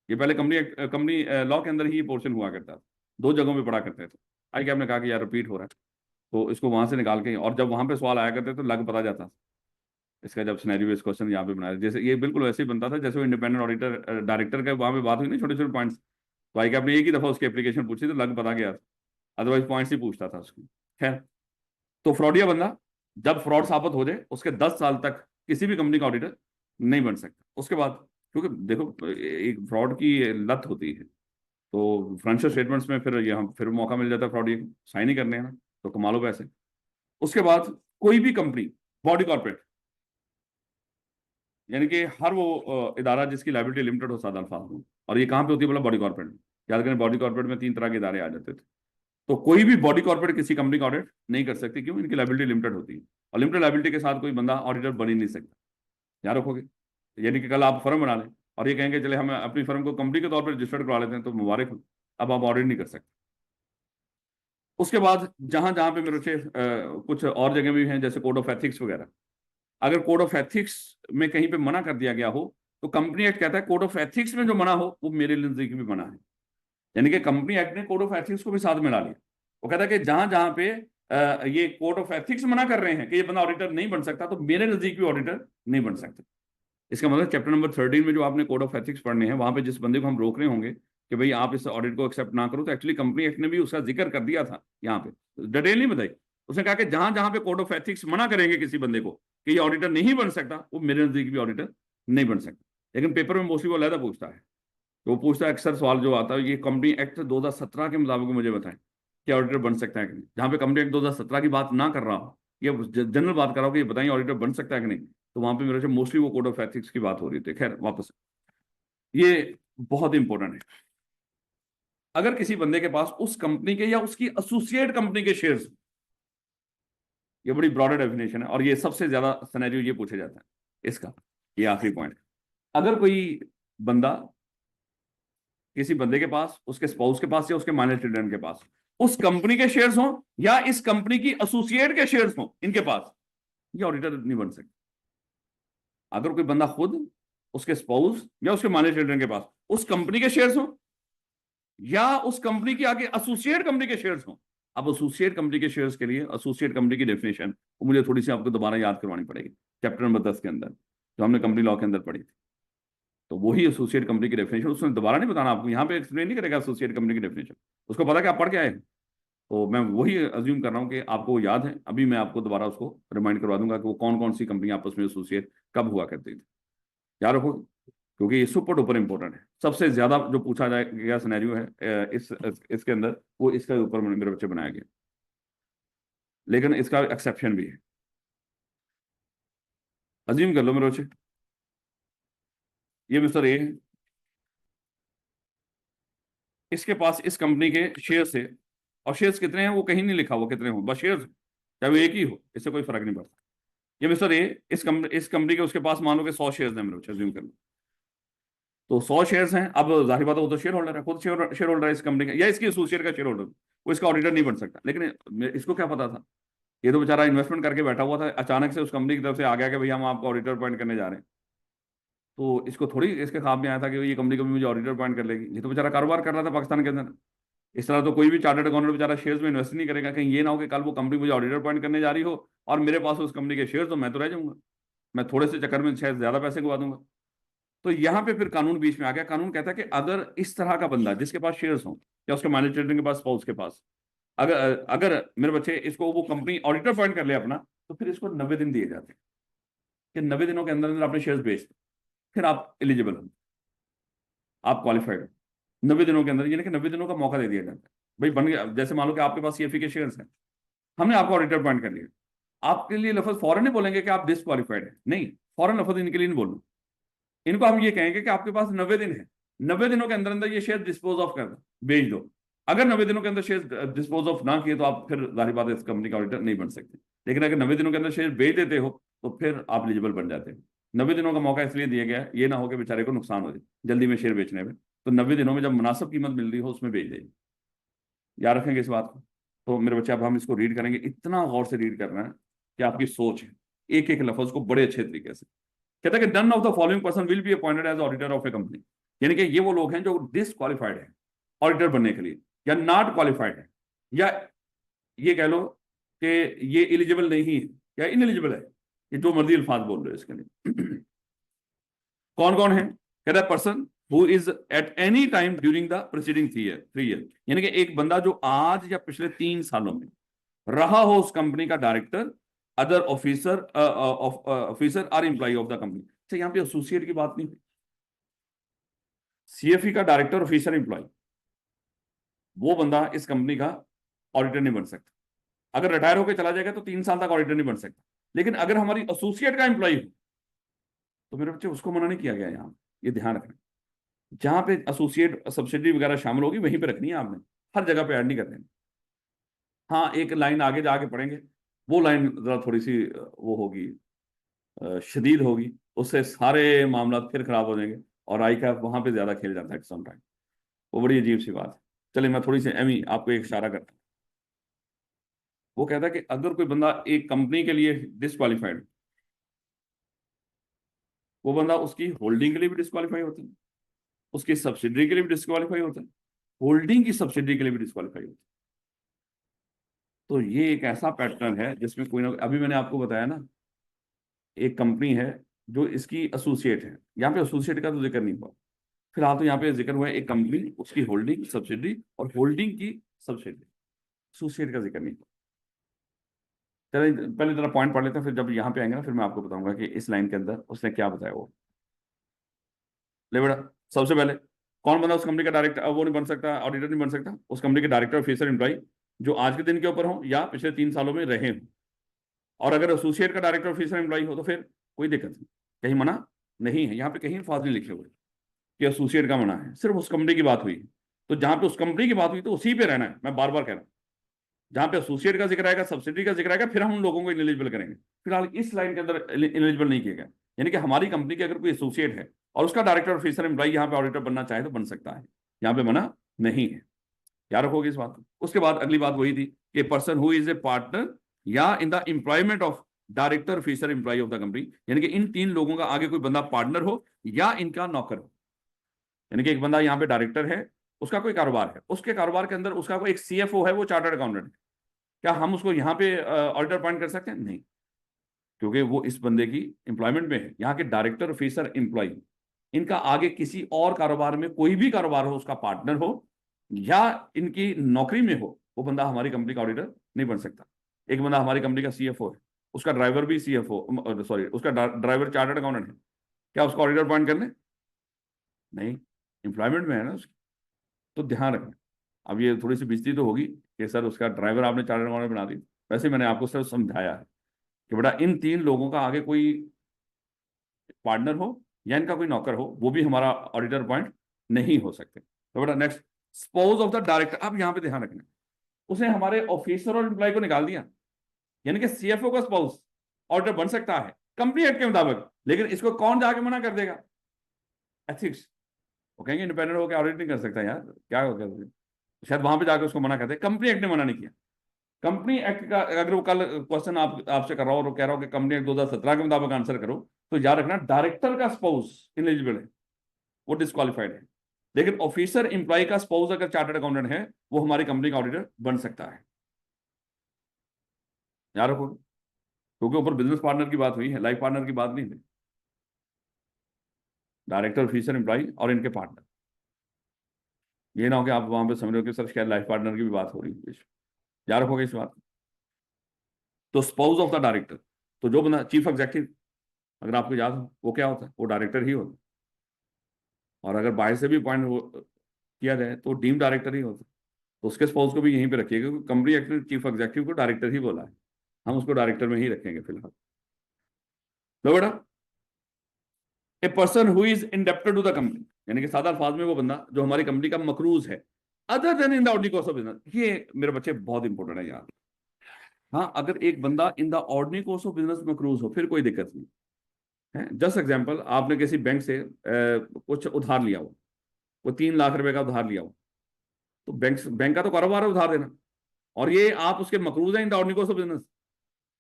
ये पहले कंपनी लॉ के अंदर ही ये पोर्शन हुआ करता था, 2 जगहों पे पढ़ा करते थे। आई क्या, हमने कहा कि यार रिपीट हो रहा है, तो इसको वहां से निकाल के, और जब वहां पे सवाल आया करते तो लग पता जाता इसका, जब सिनेरियो बेस्ड क्वेश्चन यहाँ पे बनाया, जैसे ये बिल्कुल वैसे ही बनता था जैसे वो इंडिपेंडेंट ऑडिटर डायरेक्टर का वहां पे बात हुई ना, छोटे छोटे पॉइंट्स। तो आई आपने एक ही दफा उसकी एप्लीकेशन पूछी तो लग पता गया, अदरवाइज पॉइंट्स ही पूछता था उसको। खैर, तो फ्रॉडिया बंदा जब फ्रॉड साबित हो जाए उसके 10 साल तक किसी भी कंपनी का ऑडिटर नहीं बन सकता। उसके बाद, क्योंकि देखो एक फ्रॉड की लत होती है, तो फाइनेंशियल स्टेटमेंट्स में फिर ये हम फिर मौका मिल जाता है फ्रॉड ये साइन ही करने हैं ना, तो कमा लो पैसे। उसके बाद कोई भी कंपनी बॉडी कॉर्पोरेट, यानी कि हर वो इदारा जिसकी लाइबिलिटी लिमिटेड हो, सादा अल्फाज में, और ये कहाँ पे होती है बोला, बॉडी कॉर्पोरेट में। याद करें बॉडी कॉर्पोरेट में 3 तरह के इदारे आ जाते थे। तो कोई भी बॉडी कॉर्पोरेट किसी कंपनी का ऑडिट नहीं कर सकती, क्यों, इनकी लाइबिलिटी लिमिटेड होती है, और लिमिटेड लाइबिलिटी के साथ कोई बंदा ऑडिटर बन ही नहीं सकता। याद रखोगे, यानी कि कल आप फर्म बना लें और ये कहेंगे चले हम अपनी फर्म को कंपनी के तौर पर रजिस्टर्ड करवा लेते हैं, तो मुबारक हो, अब आप ऑडिट नहीं कर सकते। उसके बाद जहां जहां पे मेरे से कुछ और जगह भी हैं, जैसे कोड ऑफ एथिक्स वगैरह, अगर कोड ऑफ एथिक्स में कहीं पे मना कर दिया गया हो, तो कंपनी एक्ट कहता है कोड ऑफ एथिक्स में जो मना हो वो मेरे नजदीक भी मना है। यानी कि कंपनी एक्ट ने कोड ऑफ एथिक्स को भी साथ में ला लिया। वो कहता है कि जहां जहां पे ये कोड ऑफ एथिक्स मना कर रहे हैं कि ये बंदा ऑडिटर नहीं बन सकता, तो मेरे नजदीक भी ऑडिटर नहीं बन सकता। इसका मतलब चैप्टर नंबर 13 में जो आपने कोड ऑफ एथिक्स पढ़ने हैं, वहां पे जिस बंदे को हम रोक रहे होंगे कि भाई आप इस ऑडिट को एक्सेप्ट ना करो, तो एक्चुअली कंपनी एक्ट ने भी उसका जिक्र कर दिया था यहाँ पे, डिटेल नहीं बताई। उसने कहा कि जहां जहां पे कोड ऑफ एथिक्स मना करेंगे किसी बंदे को कि ये ऑडिटर नहीं बन सकता, वो मेरे नजदीक भी ऑडिटर नहीं बन सकता। लेकिन पेपर में मोस्टली वो अलहदा पूछता है, तो वो पूछता है अक्सर सवाल जो आता है, ये कंपनी एक्ट 2017 के मुताबिक मुझे बताएं कि ऑडिटर बन सकता है कि नहीं। जहां पे कंपनी एक्ट 2017 की बात ना कर रहा हूँ, या जनरल बात कर रहा हूँ कि ये बताइए ऑडिटर बन सकता है कि नहीं, तो वहां पे मेरे से मोस्टली वो कोड ऑफ एथिक्स की बात हो रही थी। खैर वापस, ये बहुत इंपॉर्टेंट है। अगर किसी बंदे के पास उस कंपनी के या उसकी एसोसिएट कंपनी के शेयर्स, ये बड़ी ब्रॉडर डेफिनेशन है और ये सबसे ज्यादा सिनेरियो ये पूछा जाता है इसका। ये आखिरी पॉइंट, अगर कोई बंदा किसी बंदे के पास, उसके स्पाउस के पास या उसके माइनर चिल्ड्रन के पास उस कंपनी के शेयर्स हों या इस कंपनी की एसोसिएट के शेयर्स हों, इनके पास, ये ऑडिटर नहीं बन सकते। अगर कोई बंदा खुद, उसके स्पाउस या उसके माइनर चिल्ड्रन के पास उस कंपनी के शेयर्स हों या उस कंपनी की आगे एसोसिएट कंपनी के शेयर्स हों। अब एसोसिएट कंपनी के शेयर्स के लिए एसोसिएट कंपनी की डेफिनेशन मुझे थोड़ी सी आपको दोबारा याद करवानी पड़ेगी, चैप्टर नंबर 10 के अंदर जो हमने कंपनी लॉ के अंदर पढ़ी थी। तो वही एसोसिएट कंपनी की डेफिनेशन, उसने दोबारा नहीं बताना आपको, यहाँ पे एक्सप्लेन नहीं करेगा एसोसिएट कंपनी की डेफिनेशन, उसको पता कि आप पढ़ के आए। तो मैं वही अज्यूम कर रहा हूँ कि आपको याद है, अभी मैं आपको दोबारा उसको रिमाइंड करवा दूंगा कि वो कौन कौन सी कंपनी आपस में एसोसिएट कब हुआ करती थी। याद रखो, क्योंकि ये सुपर डुपर इंपॉर्टेंट है। सबसे ज्यादा जो पूछा जाएगा सिनेरियो है इसके अंदर, वो इसके ऊपर मेरे बच्चे बनाया गया, लेकिन इसका एक्सेप्शन भी है। अज्यूम कर लो मेरे बच्चे, ये मिस्टर ए है, इसके पास इस कंपनी के शेयर्स है, और शेयर्स कितने हैं वो कहीं नहीं लिखा हुआ कितने हो, बस शेयर्स, चाहे वो एक ही हो, इससे कोई फर्क नहीं पड़ता। ये मिस्टर ए, इस कंपनी के उसके पास मान लो कि 100 शेयर्स हैं मेरे बच्चे, अज्यूम कर लो। तो 100 शेयर्स हैं, अब जाहिर बात है वो तो शेयर होल्डर है, खुद शेयर होल्डर है इस कंपनी का या इसकी एसोसिएट का शेयर होल्डर, वो इसका ऑडिटर नहीं बन सकता। लेकिन इसको क्या पता था, ये तो बेचारा इन्वेस्टमेंट करके बैठा हुआ था, अचानक से उस कंपनी की तरफ से आ गया कि भैया हम आपको ऑडिटर अपॉइंट करने जा रहे हैं। तो इसको थोड़ी इसके ख्वाब में आया था कि ये कंपनी कभी मुझे ऑडिटर अपॉइंट कर लेगी, ये तो बेचारा कारोबार कर रहा था पाकिस्तान के अंदर। इस तरह तो कोई भी चार्टर्ड अकाउंटेंट बेचारा शेयर्स में इन्वेस्ट नहीं करेगा, कहीं ये ना हो कि कल वो कंपनी मुझे ऑडिटर अपॉइंट करने जा रही हो और मेरे पास उस कंपनी के शेयर्स, तो मैं तो रह जाऊंगा, मैं थोड़े से चक्कर में शायद ज्यादा पैसे गवा दूंगा। तो यहाँ पे फिर कानून बीच में आ गया। कानून कहता है कि अगर इस तरह का बंदा जिसके पास शेयर्स हो या उसके मैनेजर के पास, स्पाउस के पास, अगर अगर मेरे बच्चे इसको वो कंपनी ऑडिटर अपॉइंट कर ले अपना, तो फिर इसको 90 दिन दिए जाते हैं कि 90 दिनों के अंदर अंदर अपने शेयर्स बेच दो, फिर आप एलिजिबल हो, आप क्वालिफाइड हो। 90 दिनों के अंदर, यानी कि 90 दिनों का मौका दे दिया जाता है। भाई बन गया, जैसे मान लो कि आपके पास सीएफई के शेयर्स हैं, हमने आपको ऑडिटर अपॉइंट कर लिया, आपके लिए लफज फौरन नहीं बोलेंगे कि आप डिसक्वालिफाइड है, नहीं, फौरन लफज इनके लिए नहीं बोलना। इनको हम ये कहेंगे कि आपके पास 90 दिन है, 90 दिनों के अंदर अंदर ये शेयर डिस्पोज ऑफ कर दो, बेच दो। अगर 90 दिनों के अंदर शेयर डिस्पोज ऑफ ना किए तो आप फिर जाहिर बात है इस कंपनी का ऑडिटर नहीं बन सकते। लेकिन अगर 90 दिनों के अंदर शेयर बेच देते हो तो फिर आप एलिजिबल बन जाते हैं। 90 दिनों का मौका इसलिए दिया गया है, ये ना हो कि बेचारे को नुकसान हो जाए जल्दी में शेयर बेचने में, तो 90 दिनों में जब मुनासिब कीमत मिल रही हो उसमें बेच देंगे। याद रखेंगे इस बात को। तो मेरे बच्चे अब हम इसको रीड करेंगे, इतना गौर से रीड करना है कि आपकी सोच है एक एक लफ्ज को बड़े अच्छे तरीके से। कहता है कि none of the following person will be appointed as auditor of a company, यानी कि ये वो लोग हैं जो डिसक्वालिफाइड है ऑडिटर बनने के लिए, या नॉट क्वालिफाइड है, या ये कह लो कि ये एलिजिबल नहीं है या इनएलिजिबल है, ये जो मर्जी अल्फाज बोल रहे हो इसके लिए। कौन कौन है, कहता है person who is at any time during the preceding 3 year, यानी कि एक बंदा जो आज या पिछले 3 सालों में रहा हो उस कंपनी का director, other officer officer or employee of the company. अच्छा, यहाँ पे एसोसिएट की बात नहीं, सीएफई का डायरेक्टर ऑफिसर एम्प्लॉय, वो बंदा इस कंपनी का ऑडिटर नहीं बन सकता। अगर रिटायर होकर चला जाएगा तो 3 साल तक ऑडिटर नहीं बन सकता। लेकिन अगर हमारी एसोसिएट का एम्प्लॉय हो तो मेरे बच्चे उसको मना नहीं किया गया। यहाँ ये ध्यान रखना, जहां पे एसोसिएट सब्सिडी वगैरह शामिल होगी वहीं पे रखनी है आपने, हर जगह पे ऐड नहीं करनी। हाँ, एक लाइन आगे जाके पढ़ेंगे, वो लाइन जरा थोड़ी सी वो होगी, शदीद होगी, उससे सारे मामला फिर खराब हो जाएंगे और आई का वहां पे ज्यादा खेल जाता है सम टाइम। वो बड़ी अजीब सी बात है। चलिए मैं थोड़ी सी एमी आपको एक इशारा करता हूँ। वो कहता है कि अगर कोई बंदा एक कंपनी के लिए डिसक्वालीफाइड, वो बंदा उसकी होल्डिंग के लिए भी डिसक्वालीफाई होता है, उसकी सब्सिडरी के लिए भी डिसक्वालीफाई होता है, होल्डिंग की सब्सिडरी के लिए भी डिसक्वालीफाई होता है। तो ये एक ऐसा पैटर्न है जिसमें कोई ना, अभी मैंने आपको बताया ना, एक कंपनी है जो इसकी एसोसिएट है, यहाँ पे एसोसिएट का तो जिक्र नहीं हुआ फिलहाल, तो यहाँ पे जिक्र हुआ है एक कंपनी, उसकी होल्डिंग, सब्सिडरी और होल्डिंग की सब्सिडरी, एसोसिएट का जिक्र नहीं हुआ। चलिए पहले जरा पॉइंट पढ़ लेते हैं, फिर जब यहाँ पे आएंगे ना फिर मैं आपको बताऊंगा कि इस लाइन के अंदर उसने क्या बताया। वो ले बेटा, सबसे पहले कौन बंदा उस कंपनी का डायरेक्टर, वो नहीं बन सकता, ऑडिटर नहीं बन सकता, उस कंपनी के डायरेक्टर ऑफिसर एम्प्लॉय जो आज के दिन के ऊपर हो या पिछले 3 सालों में रहे हों। और अगर एसोसिएट का डायरेक्टर ऑफिसर एम्प्लॉय हो तो फिर कोई दिक्कत नहीं, कहीं मना नहीं है, यहाँ पे कहीं अल्फाज नहीं लिखे हुए कि एसोसिएट का मना है, सिर्फ उस कंपनी की बात हुई। तो जहां पे उस कंपनी की बात हुई तो उसी पे रहना है, मैं बार बार कह रहा हूं। जहां पे एसोसिएट का जिक्र आएगा, सब्सिडी का जिक्र आएगा, फिर हम उन लोगों को इनएलिजिबल करेंगे। फिलहाल इस लाइन के अंदर इनएलिजिबल नहीं किया गया। यानी कि हमारी कंपनी के अगर कोई एसोसिएट है और उसका डायरेक्टर ऑफिसर एम्प्लॉय यहाँ पे ऑडिटर बनना चाहे तो बन सकता है, यहाँ पे मना नहीं है। याद रखोगे इस बात को। उसके बाद अगली बात वही थी कि person who is a partner या in the employment of director officer employ of the company, यानी कि इन तीन लोगों का आगे कोई बंदा पार्टनर हो या इनका नौकर हो। यानी कि एक बंदा यहाँ पे डायरेक्टर है, उसका कोई कारोबार है, उसके कारोबार के अंदर उसका कोई एक सीएफओ है, वो चार्टर्ड अकाउंटेंट, क्या हम उसको यहाँ पे ऑडिटर अपॉइंट कर सकते हैं? नहीं, क्योंकि वो इस बंदे की एम्प्लॉयमेंट में है। यहाँ के डायरेक्टर ऑफिसर एम्प्लॉय, इनका आगे किसी और कारोबार में कोई भी कारोबार हो, उसका पार्टनर हो या इनकी नौकरी में हो, वो बंदा हमारी कंपनी का ऑडिटर नहीं बन सकता। एक बंदा हमारी कंपनी का सीएफओ है, उसका ड्राइवर भी सीएफओ, सॉरी, उसका ड्राइवर चार्टर्ड अकाउंटेंट है, क्या उसको ऑडिटर अपॉइंट करने? नहीं, एम्प्लॉयमेंट में है ना उसकी। तो ध्यान रखना। अब ये थोड़ी सी बेइज्जती तो होगी कि सर उसका ड्राइवर आपने चार्टर्ड अकाउंटेंट बना दी। वैसे मैंने आपको सिर्फ समझाया है कि बेटा इन तीन लोगों का आगे कोई पार्टनर हो या इनका कोई नौकर हो, वो भी हमारा ऑडिटर पॉइंट नहीं हो सकते। तो बेटा next, spouse of the director. अब यहां पे ध्यान रखना, उसने हमारे ऑफिसर और एम्प्लॉय को निकाल दिया, यानी कि सीएफओ का स्पाउस ऑडिटर बन सकता है कंपनी एक्ट के मुताबिक, लेकिन इसको कौन जाके मना कर देगा? एथिक्स। वो कहेंगे इंडिपेंडेंट होकर ऑडिट नहीं कर सकता यार, क्या हो गया? शायद वहां पे जाकर उसको मना करते। कंपनी एक्ट ने मना नहीं किया। कंपनी एक्ट का अगर वो कल क्वेश्चन आपसे कर रहा हो और कह रहा हो कि कंपनी एक्ट 2017 के मुताबिक आंसर करो, तो याद रखना डायरेक्टर का स्पाउस इनएलिजिबल है, वो डिस्क्वालिफाइड है। लेकिन ऑफिसर एम्प्लॉय का स्पाउस अगर चार्टर्ड अकाउंटेंट है, वो हमारी कंपनी का ऑडिटर बन सकता है। याद रखो, क्योंकि ऊपर बिजनेस पार्टनर की बात हुई है, लाइफ पार्टनर की बात नहीं हुई। डायरेक्टर, ऑफिसर, एम्प्लॉय और इनके पार्टनर। ये ना हो कि आप वहां पे समझ रहे हो कि सर शायद लाइफ पार्टनर की भी बात हो रही है। याद रखोगे इस बात। तो स्पाउस ऑफ द डायरेक्टर, तो जो बंदा चीफ एग्जेक्टिव, अगर आपको याद हो, वो क्या होता है? वो डायरेक्टर ही होता है। और अगर बाहर से भी अपॉइंट किया जाए तो डीम डायरेक्टर ही होता है। तो उसके स्पाउस को भी यहीं पे रखिएगा, क्योंकि कंपनी एक्ट ने चीफ एग्जेक्टिव को डायरेक्टर ही बोला है, हम उसको डायरेक्टर में ही रखेंगे फिलहाल। लो बेटा, a person who is indebted to the company, यानी कि सादा अल्फाज में वो बंदा जो हमारी कंपनी का मकरूज है, other than in the ordinary course of business. ये मेरे बच्चे बहुत इंपॉर्टेंट है यार। हाँ, अगर एक बंदा in the ordinary course of business मकरूज हो, फिर कोई दिक्कत नहीं है। जस्ट एग्जांपल, आपने किसी बैंक से कुछ उधार लिया हो, वो 3 लाख रुपए का उधार लिया हो, तो बैंक का तो कारोबार है उधार देना, और ये आप उसके मकरूज हैं इन the ordinary course of business.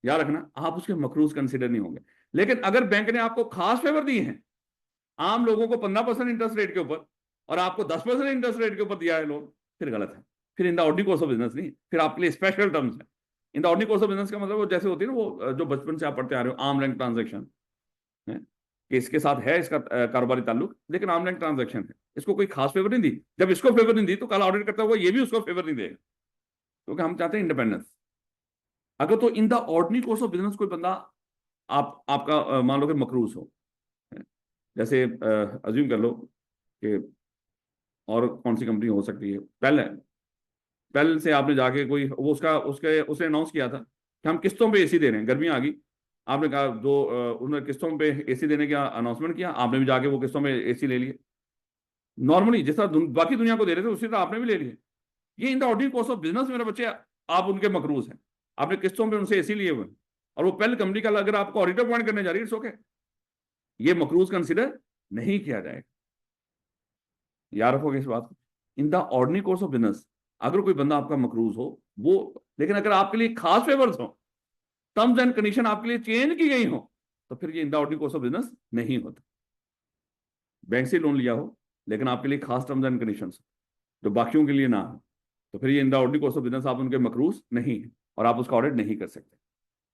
याद रखना, आप उसके मकरूज कंसिडर नहीं होंगे। लेकिन अगर बैंक ने आपको खास फेवर दिए हैं, आम लोगों को 15% इंटरेस्ट रेट के ऊपर और आपको 10% इंटरेस्ट रेट के ऊपर दिया है लोन, फिर गलत है। फिर इन the ordinary course of business नहीं, फिर आपके लिए स्पेशल टर्म्स है। इन the ordinary course of business का मतलब वो जैसे होती है ना, वो जो बचपन से आप पढ़ते आ रहे हो, आर्म लेंथ ट्रांजेक्शन है, कि इसके साथ है इसका कारोबारी ताल्लुक, लेकिन आर्म लेंथ ट्रांजेक्शन है, इसको कोई खास फेवर नहीं दी। जब इसको फेवर नहीं दी तो कल ऑडिट करता हुआ ये भी उसको फेवर नहीं देगा, क्योंकि हम चाहते हैं इंडिपेंडेंस। अगर तो इन the ordinary course of business कोई बंदा आपका मान लो कि मकरूज हो, जैसे अज्यूम कर लो कि और कौन सी कंपनी हो सकती है, पहले पहले से आपने जाके कोई वो उसका उसके उसने अनाउंस किया था कि हम किस्तों पे एसी दे रहे हैं, गर्मियां आ गई, आपने कहा जो उन्होंने किस्तों पे एसी देने का अनाउंसमेंट किया, आपने भी जाके वो किस्तों में एसी ले लिए। नॉर्मली जिस तरह बाकी दुनिया को दे रहे थे उसी तरह आपने भी ले लिए। ये इन the ordinary course of business मेरे बच्चे, आप उनके मकरूज हैं, आपने किस्तों पे उनसे एसी लिए हुए, और वो पहले कंपनी का अगर आपको ऑडिटर अपॉइंट करने जा रही है, ओके, ये मकरूज कंसिडर नहीं किया जाएगा। याद रखोगे इस बात को। इन the ordinary course of business अगर कोई बंदा आपका मकरूज हो, वो, लेकिन अगर आपके लिए खास फेवर्स हो, टर्म्स एंड कंडीशन आपके लिए चेंज की गई हो, तो फिर ये इन the ordinary course of business नहीं होता। बैंक से लोन लिया हो लेकिन आपके लिए खास टर्म्स एंड कंडीशन जो बाकियों के लिए ना हो, तो फिर ये इन the ordinary course of business आप उनके मकरूज नहीं है और आप उसका ऑडिट नहीं कर सकते।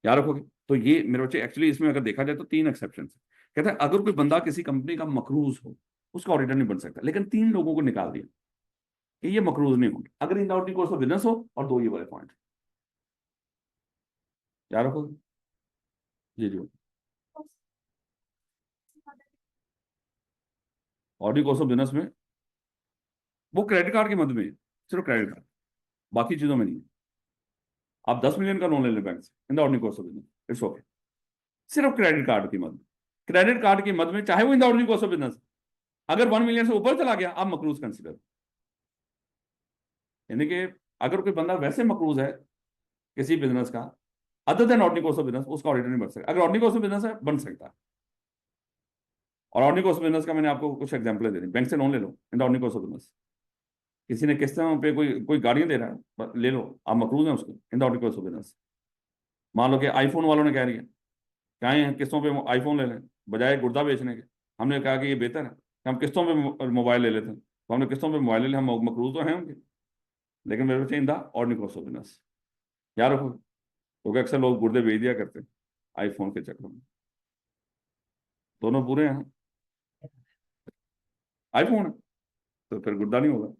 याद रखोगे। तो ये मेरे बच्चे एक्चुअली इसमें अगर देखा जाए तो 3 एक्सेप्शन है। कहते हैं अगर कोई बंदा किसी कंपनी का मकरूज हो, उसका ऑडिटर नहीं बन सकता, लेकिन 3 लोगों को निकाल दिया कि ये मकरूज नहीं होंगे अगर इन the ordinary course of business हो, और 2 ये वाले पॉइंट। याद रखोगे। जी जी। ऑर्डिनरी कोर्स ऑफ बिजनेस में वो क्रेडिट कार्ड के मद में, सिर्फ क्रेडिट कार्ड, बाकी चीजों में नहीं। आप 10 मिलियन का लोन ले लें बैंक से इन the ordinary course of business, it's okay, सिर्फ क्रेडिट कार्ड की मद में। क्रेडिट कार्ड की मद में चाहे वो इन the ordinary course of business, अगर 1 मिलियन से ऊपर चला गया आप मकरूज कंसिडर। यानी कि अगर कोई बंदा वैसे मकरूज है किसी बिजनेस का other than ordinary course of business, उसका ऑडिटर नहीं बन सकता। अगर ऑर्डिनरी कोर्स ऑफ बिजनेस है बन सकता है। और ऑर्डिनरी कोर्स ऑफ बिजनेस का मैंने आपको कुछ एग्जांपल दे दी। बैंक से लोन ले लो in the ordinary course of business. किसी ने किस्तों पे कोई गाड़ियां दे रहा है, ले लो, आप मकरूज हैं उसको इन the ordinary course of business. मान लो कि आईफोन वालों ने कह रही है क्या है किस्तों पे आईफोन ले लें बजाय गुर्दा बेचने के। हमने कहा कि ये बेहतर है कि हम किस्तों पे मोबाइल ले लेते हैं, तो हमने किस्तों पे मोबाइल ले लिया, हम मकरूज तो हैं उनके, लेकिन मेरे बच्चे इन the ordinary course of business. याद रखो, क्योंकि अक्सर लोग गुर्दे बेच दिया करते हैं आईफोन के चक्कर में। दोनों पूरे हैं, आईफोन है तो फिर गुर्दा नहीं होगा।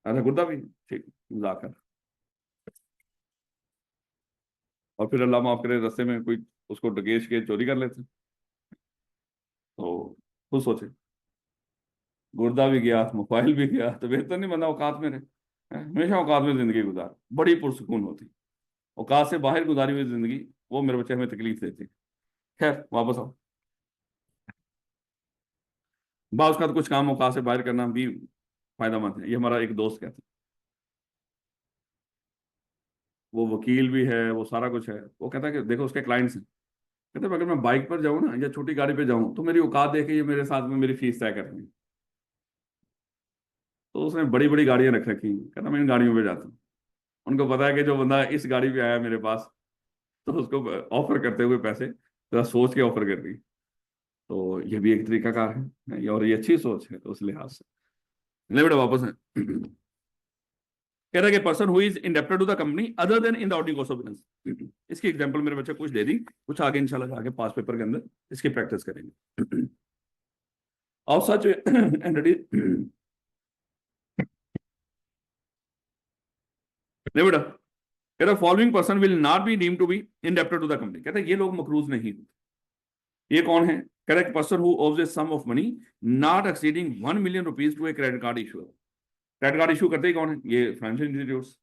अच्छा गुर्दा भी, ठीक, मजाक है। और फिर अल्लाह माफ करे रास्ते में कोई उसको डगेश के चोरी कर लेते, तो खुद सोचे गुर्दा भी गया मोबाइल भी गया, तो बेहतर नहीं बंदा औकात में रहे। हमेशा औकात में जिंदगी गुजार, बड़ी पुरसकून होती। औकात से बाहर गुजारी हुई जिंदगी वो मेरे बच्चे हमें तकलीफ देती। खैर वापस आओ। बात का तो कुछ काम औकात से बाहर करना भी फायदेमंद है। ये हमारा एक दोस्त कहता है, वो वकील भी है, वो सारा कुछ है। वो कहता है कि देखो उसके क्लाइंट्स हैं, कहते हैं अगर मैं बाइक पर जाऊँ ना या छोटी गाड़ी पे जाऊँ तो मेरी औकात देख के ये मेरे साथ में मेरी फीस तय कर रही है। तो उसने बड़ी बड़ी गाड़ियां रख रखी हैं, कहता मैं इन गाड़ियों पे जाता हूँ। उनको पता है कि जो बंदा इस गाड़ी पे आया मेरे पास, तो उसको ऑफर करते हुए पैसे थोड़ा सोच के ऑफर कर रही। तो ये भी एक तरीका कार है, और ये अच्छी सोच है उस लिहाज से। ले बेटा वापस है। कह रहा है कि person who is indebted to the company other than in the ordinary course of business. इसकी एग्जांपल मेरे बच्चे कुछ दे दी, कुछ आगे इंशाल्लाह आगे पास पेपर के अंदर इसकी प्रैक्टिस करेंगे। और सच एंटिटी नहीं बेटा, कह रहा following person will not be deemed to be indebted to the company. कहता है ये लोग मकरूज नहीं होते। ये कौन है? Correct person who owes a sum of money not exceeding 1 million rupees to a credit card issuer. Credit card issue करते ही कौन है? ये फाइनेंशियल इंस्टीट्यूट्स।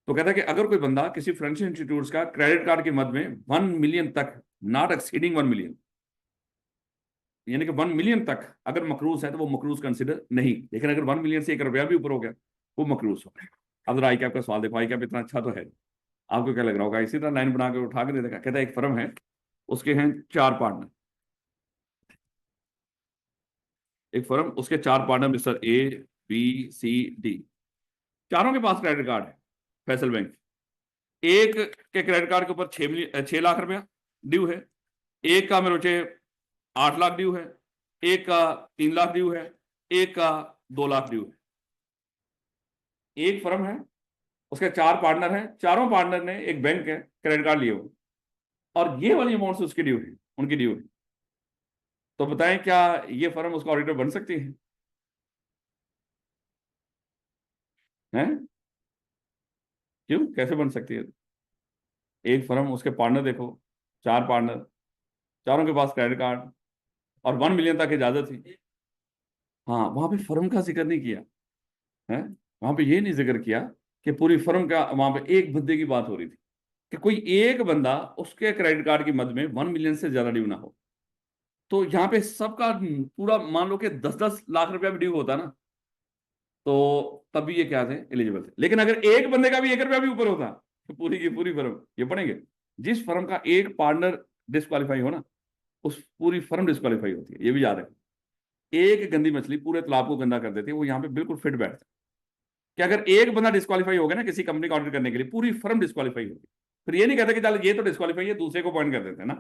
तो कहता है कि अगर कोई बंदा किसी फाइनेंशियल इंस्टीट्यूट्स का क्रेडिट कार्ड के मद में 1 मिलियन तक, नॉट एक्सीडिंग 1 मिलियन, यानी कि 1 मिलियन तक अगर मकरूज है तो वो मकरूज कंसिडर नहीं। लेकिन अगर 1 मिलियन से 1 रुपया भी ऊपर हो गया वो मकरूज हो गया। अब जरा आई कैप का सवाल देखो, आई कैप इतना अच्छा तो है, आपको क्या लग रहा होगा इसी तरह लाइन बना के उठा के दे देगा। कहता है एक फर्म है, उसके हैं 4 पार्टनर। एक फर्म, उसके 4 partner mister A B C D, चारों के पास क्रेडिट कार्ड है फैसल बैंक। एक के क्रेडिट कार्ड के ऊपर 6 लाख रुपया ड्यू है, एक का मेरे बच्चे 8 लाख ड्यू है, एक का 3 लाख ड्यू है, एक का 2 लाख ड्यू है। एक फर्म है, उसके 4 पार्टनर हैं, चारों पार्टनर ने एक बैंक है क्रेडिट कार्ड लिए हुए, और ये वाली अमाउंट से उसकी ड्यू है, उनकी ड्यू है। तो बताएं क्या ये फर्म उसका ऑडिटर बन सकती है? हैं? क्यों, कैसे बन सकती है? एक फर्म, उसके पार्टनर देखो, 4 पार्टनर, चारों के पास क्रेडिट कार्ड, और 1 मिलियन तक इजाजत थी। हाँ, वहां पे फर्म का जिक्र नहीं किया है, वहां पे ये नहीं जिक्र किया कि पूरी फर्म का, वहां पे एक बंदे की बात हो रही थी कि कोई एक बंदा उसके क्रेडिट कार्ड की मद में 1 मिलियन से ज्यादा ड्यू ना हो। तो यहाँ पे सबका पूरा मान लो कि 10-10 लाख रुपया भी ड्यू होता ना, तो तब भी ये क्या थे, एलिजिबल थे। लेकिन अगर एक बंदे का भी 1 रुपया भी ऊपर होता तो पूरी की पूरी फर्म ये पढ़ेंगे। जिस फर्म का एक पार्टनर डिस्क्वालीफाई हो ना, उस पूरी फर्म डिस्क्वालीफाई होती है, ये भी याद है। एक गंदी मछली पूरे तालाब को गंदा कर देती है, वो यहाँ पे बिल्कुल फिट बैठता है कि अगर एक बंदा डिस्क्वालीफाई हो गया ना किसी कंपनी का ऑडिट करने के लिए, पूरी फर्म डिस्क्वालीफाई होती है। फिर ये नहीं कहते कि चल ये तो डिस्क्वालीफाई है, दूसरे को पॉइंट कर देते हैं ना,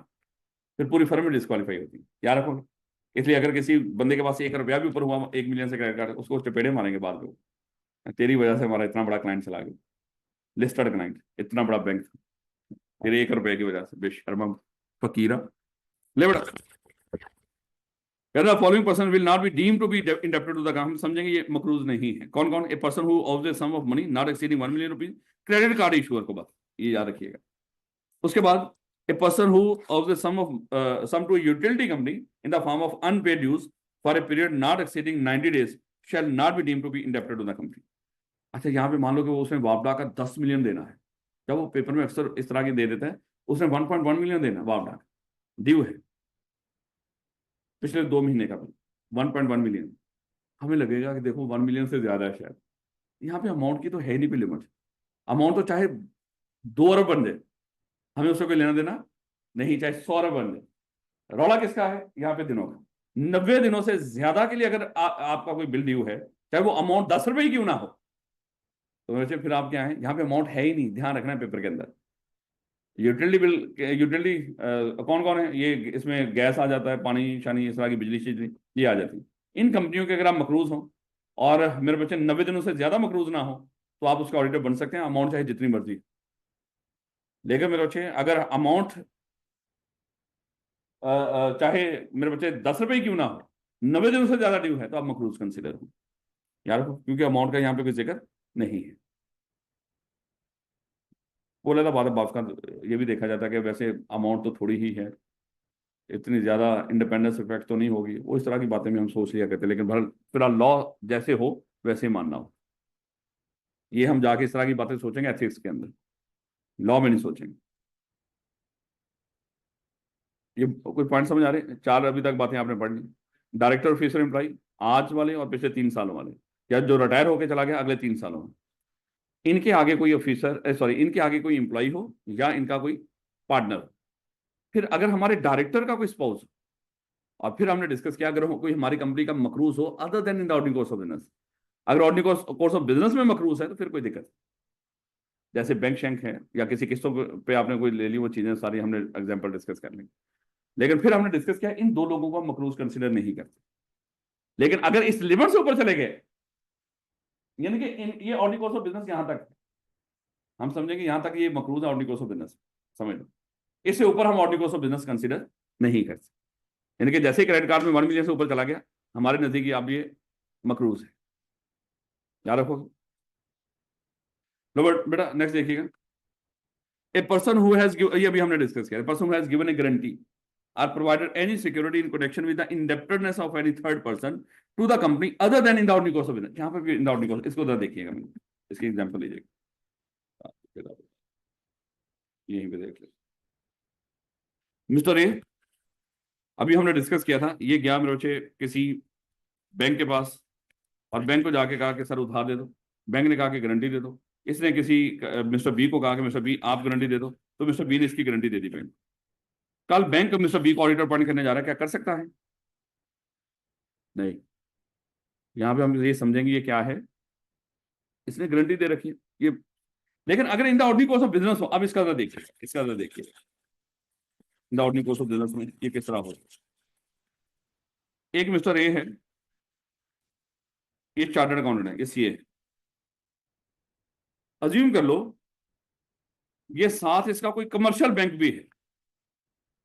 फिर पूरी फर्म में डिस्क्वालीफाई होती है, याद रखो। इसलिए अगर किसी बंदे के पास 1 रुपया भी ऊपर हुआ 1 मिलियन से क्रेडिट कार्ड, उसको चपेड़े मारेंगे बाद में, तेरी वजह से हमारा इतना बड़ा क्लाइंट चला गया, लिस्टेड क्लाइंट, इतना बड़ा बैंक था, तेरे 1 रुपए की वजह से, बेशर्मा फकीरा। ले बड़ा, following person will not be deemed to be indebted to the, हम समझेंगे ये मकरूज नहीं है। कौन कौन? A person who owes a sum of money not exceeding 1 million rupees, credit card issuer को, बात ये याद रखिएगा। उसके बाद a person who owes a sum to utility company in the form of unpaid dues for a period not exceeding 90 days shall not be deemed to be indebted to the company. अच्छा, यहाँ पे मान लो कि वो उसमें वापडा का 10 million देना है, जब वो पेपर में अक्सर इस तरह के दे देते हैं, उसने 1.1 मिलियन देना वापडा ड्यू है, पिछले 2 महीने का भी 1.1 मिलियन। हमें लगेगा कि देखो 1 मिलियन से ज्यादा है शायद, यहाँ पे अमाउंट की तो है नहीं कोई लिमिट। अमाउंट तो चाहे 2 अरब बन जाए, हमें उससे कोई लेना देना नहीं, चाहे 100 अरब बन जाए। रौला किसका है यहाँ पे? दिनों का। 90 दिनों से ज्यादा के लिए अगर आपका कोई बिल ड्यू है, चाहे वो अमाउंट 10 रुपए ही क्यों ना हो, तो वैसे फिर आप क्या है, यहाँ पे अमाउंट है ही नहीं, ध्यान रखना है पेपर के अंदर। यूटिलिटी बिल, यूटिलिटी कौन कौन है ये, इसमें गैस आ जाता है, पानी शानी इस तरह की बिजली शिजली ये आ जाती है। इन कंपनियों के अगर आप मकरूज हो और मेरे बच्चे 90 दिनों से ज्यादा मकरूज ना हो, तो आप उसका ऑडिटर बन सकते हैं, अमाउंट चाहे जितनी मर्जी। लेकिन मेरे बच्चे अगर अमाउंट चाहे मेरे बच्चे 10 रुपए ही क्यों ना हो, 90 दिनों से ज्यादा ड्यू है, तो आप मकरूज कंसिडर हो यार, क्योंकि अमाउंट का यहाँ पे कोई जिक्र नहीं है। बोला था बाद बाप का, ये भी देखा जाता है कि वैसे अमाउंट तो थोड़ी ही है, इतनी ज्यादा इंडिपेंडेंस इफेक्ट तो नहीं होगी, वो इस तरह की बातें भी हम सोच लिया करते, लेकिन फिलहाल लॉ जैसे हो वैसे ही मानना हो। ये हम जाके इस तरह की बातें सोचेंगे एथिक्स के अंदर, लॉ में नहीं सोचेंगे। ये कोई पॉइंट समझ आ रहे हैं? 4 अभी तक बातें आपने पढ़ ली। डायरेक्टर ऑफिसर एम्प्लॉय, आज वाले और पिछले 3 सालों वाले, या जो रिटायर होकर चला गया अगले 3 सालों में, इनके आगे कोई ऑफिसर, सॉरी, इनके आगे कोई एम्प्लॉय हो या इनका कोई पार्टनर। फिर अगर हमारे डायरेक्टर का कोई स्पाउस, और फिर हमने डिस्कस किया अगर कोई हमारी कंपनी का मकरूज हो other than in the ordinary course of business, अगर ऑर्डिनरी कोर्स ऑफ बिजनेस में मकरूज है तो फिर कोई दिक्कत, जैसे बैंक शैंक है या किसी किस्तों पे आपने कोई ले ली, वो चीजें सारी हमने एग्जांपल डिस्कस कर ली। लेकिन फिर हमने डिस्कस किया इन 2 लोगों को मकरूज कंसिडर नहीं करते। लेकिन अगर इस लिमिट से ऊपर चले गए, यानी कि ये ऑर्डिनरी कोर्स ऑफ बिजनेस यहां तक हम समझेंगे, यहां तक ये मकरूज है ऑर्डिनरी कोर्स ऑफ बिजनेस, समझ लो। इससे ऊपर हम ordinary course of business consider नहीं करते। यानी कि जैसे क्रेडिट कार्ड में 1 मिलियन से ऊपर चला गया, हमारे नजदीक अब ये मकरूज है, याद रखो। लो बेटा नेक्स्ट देखिएगा। ए पर्सन हु हैज, ये अभी हमने डिस्कस किया, person who has given A guarantee or provided any security in connection with the indebtedness of any third person to the company other than in the ordinary course of business। यहाँ पर भी in the ordinary course, इसको जरा देखिएगा, मैंने इसकी example लीजिएगा, यहीं पे देख लीजिए। मिस्टर ए, अभी हमने डिस्कस किया था, ये गया मेरे बच्चे किसी बैंक के पास और बैंक को जाके कहा कि सर उधार दे दो, बैंक ने कहा कि गारंटी दे दो। इसने किसी मिस्टर बी को कहा कि मिस्टर बी आप गारंटी दे दो, तो मिस्टर बी ने इसकी गारंटी दे दी बैंक। कल बैंक मिस्टर बी को ऑडिटर अपॉइंट करने जा रहा है, क्या कर सकता है? नहीं। यहां पे हम ये समझेंगे ये क्या है, इसने गारंटी दे रखी है ये। लेकिन अगर इन the ordinary course of business हो, अब इसका जरा देखिए, इसका जरा देखिए, इन the ordinary course of business में ये किस तरह हो। एक मिस्टर ए है, ये चार्टर्ड अकाउंटेंट है, ये सीए। अज्यूम कर लो ये साथ इसका कोई कमर्शियल बैंक भी है,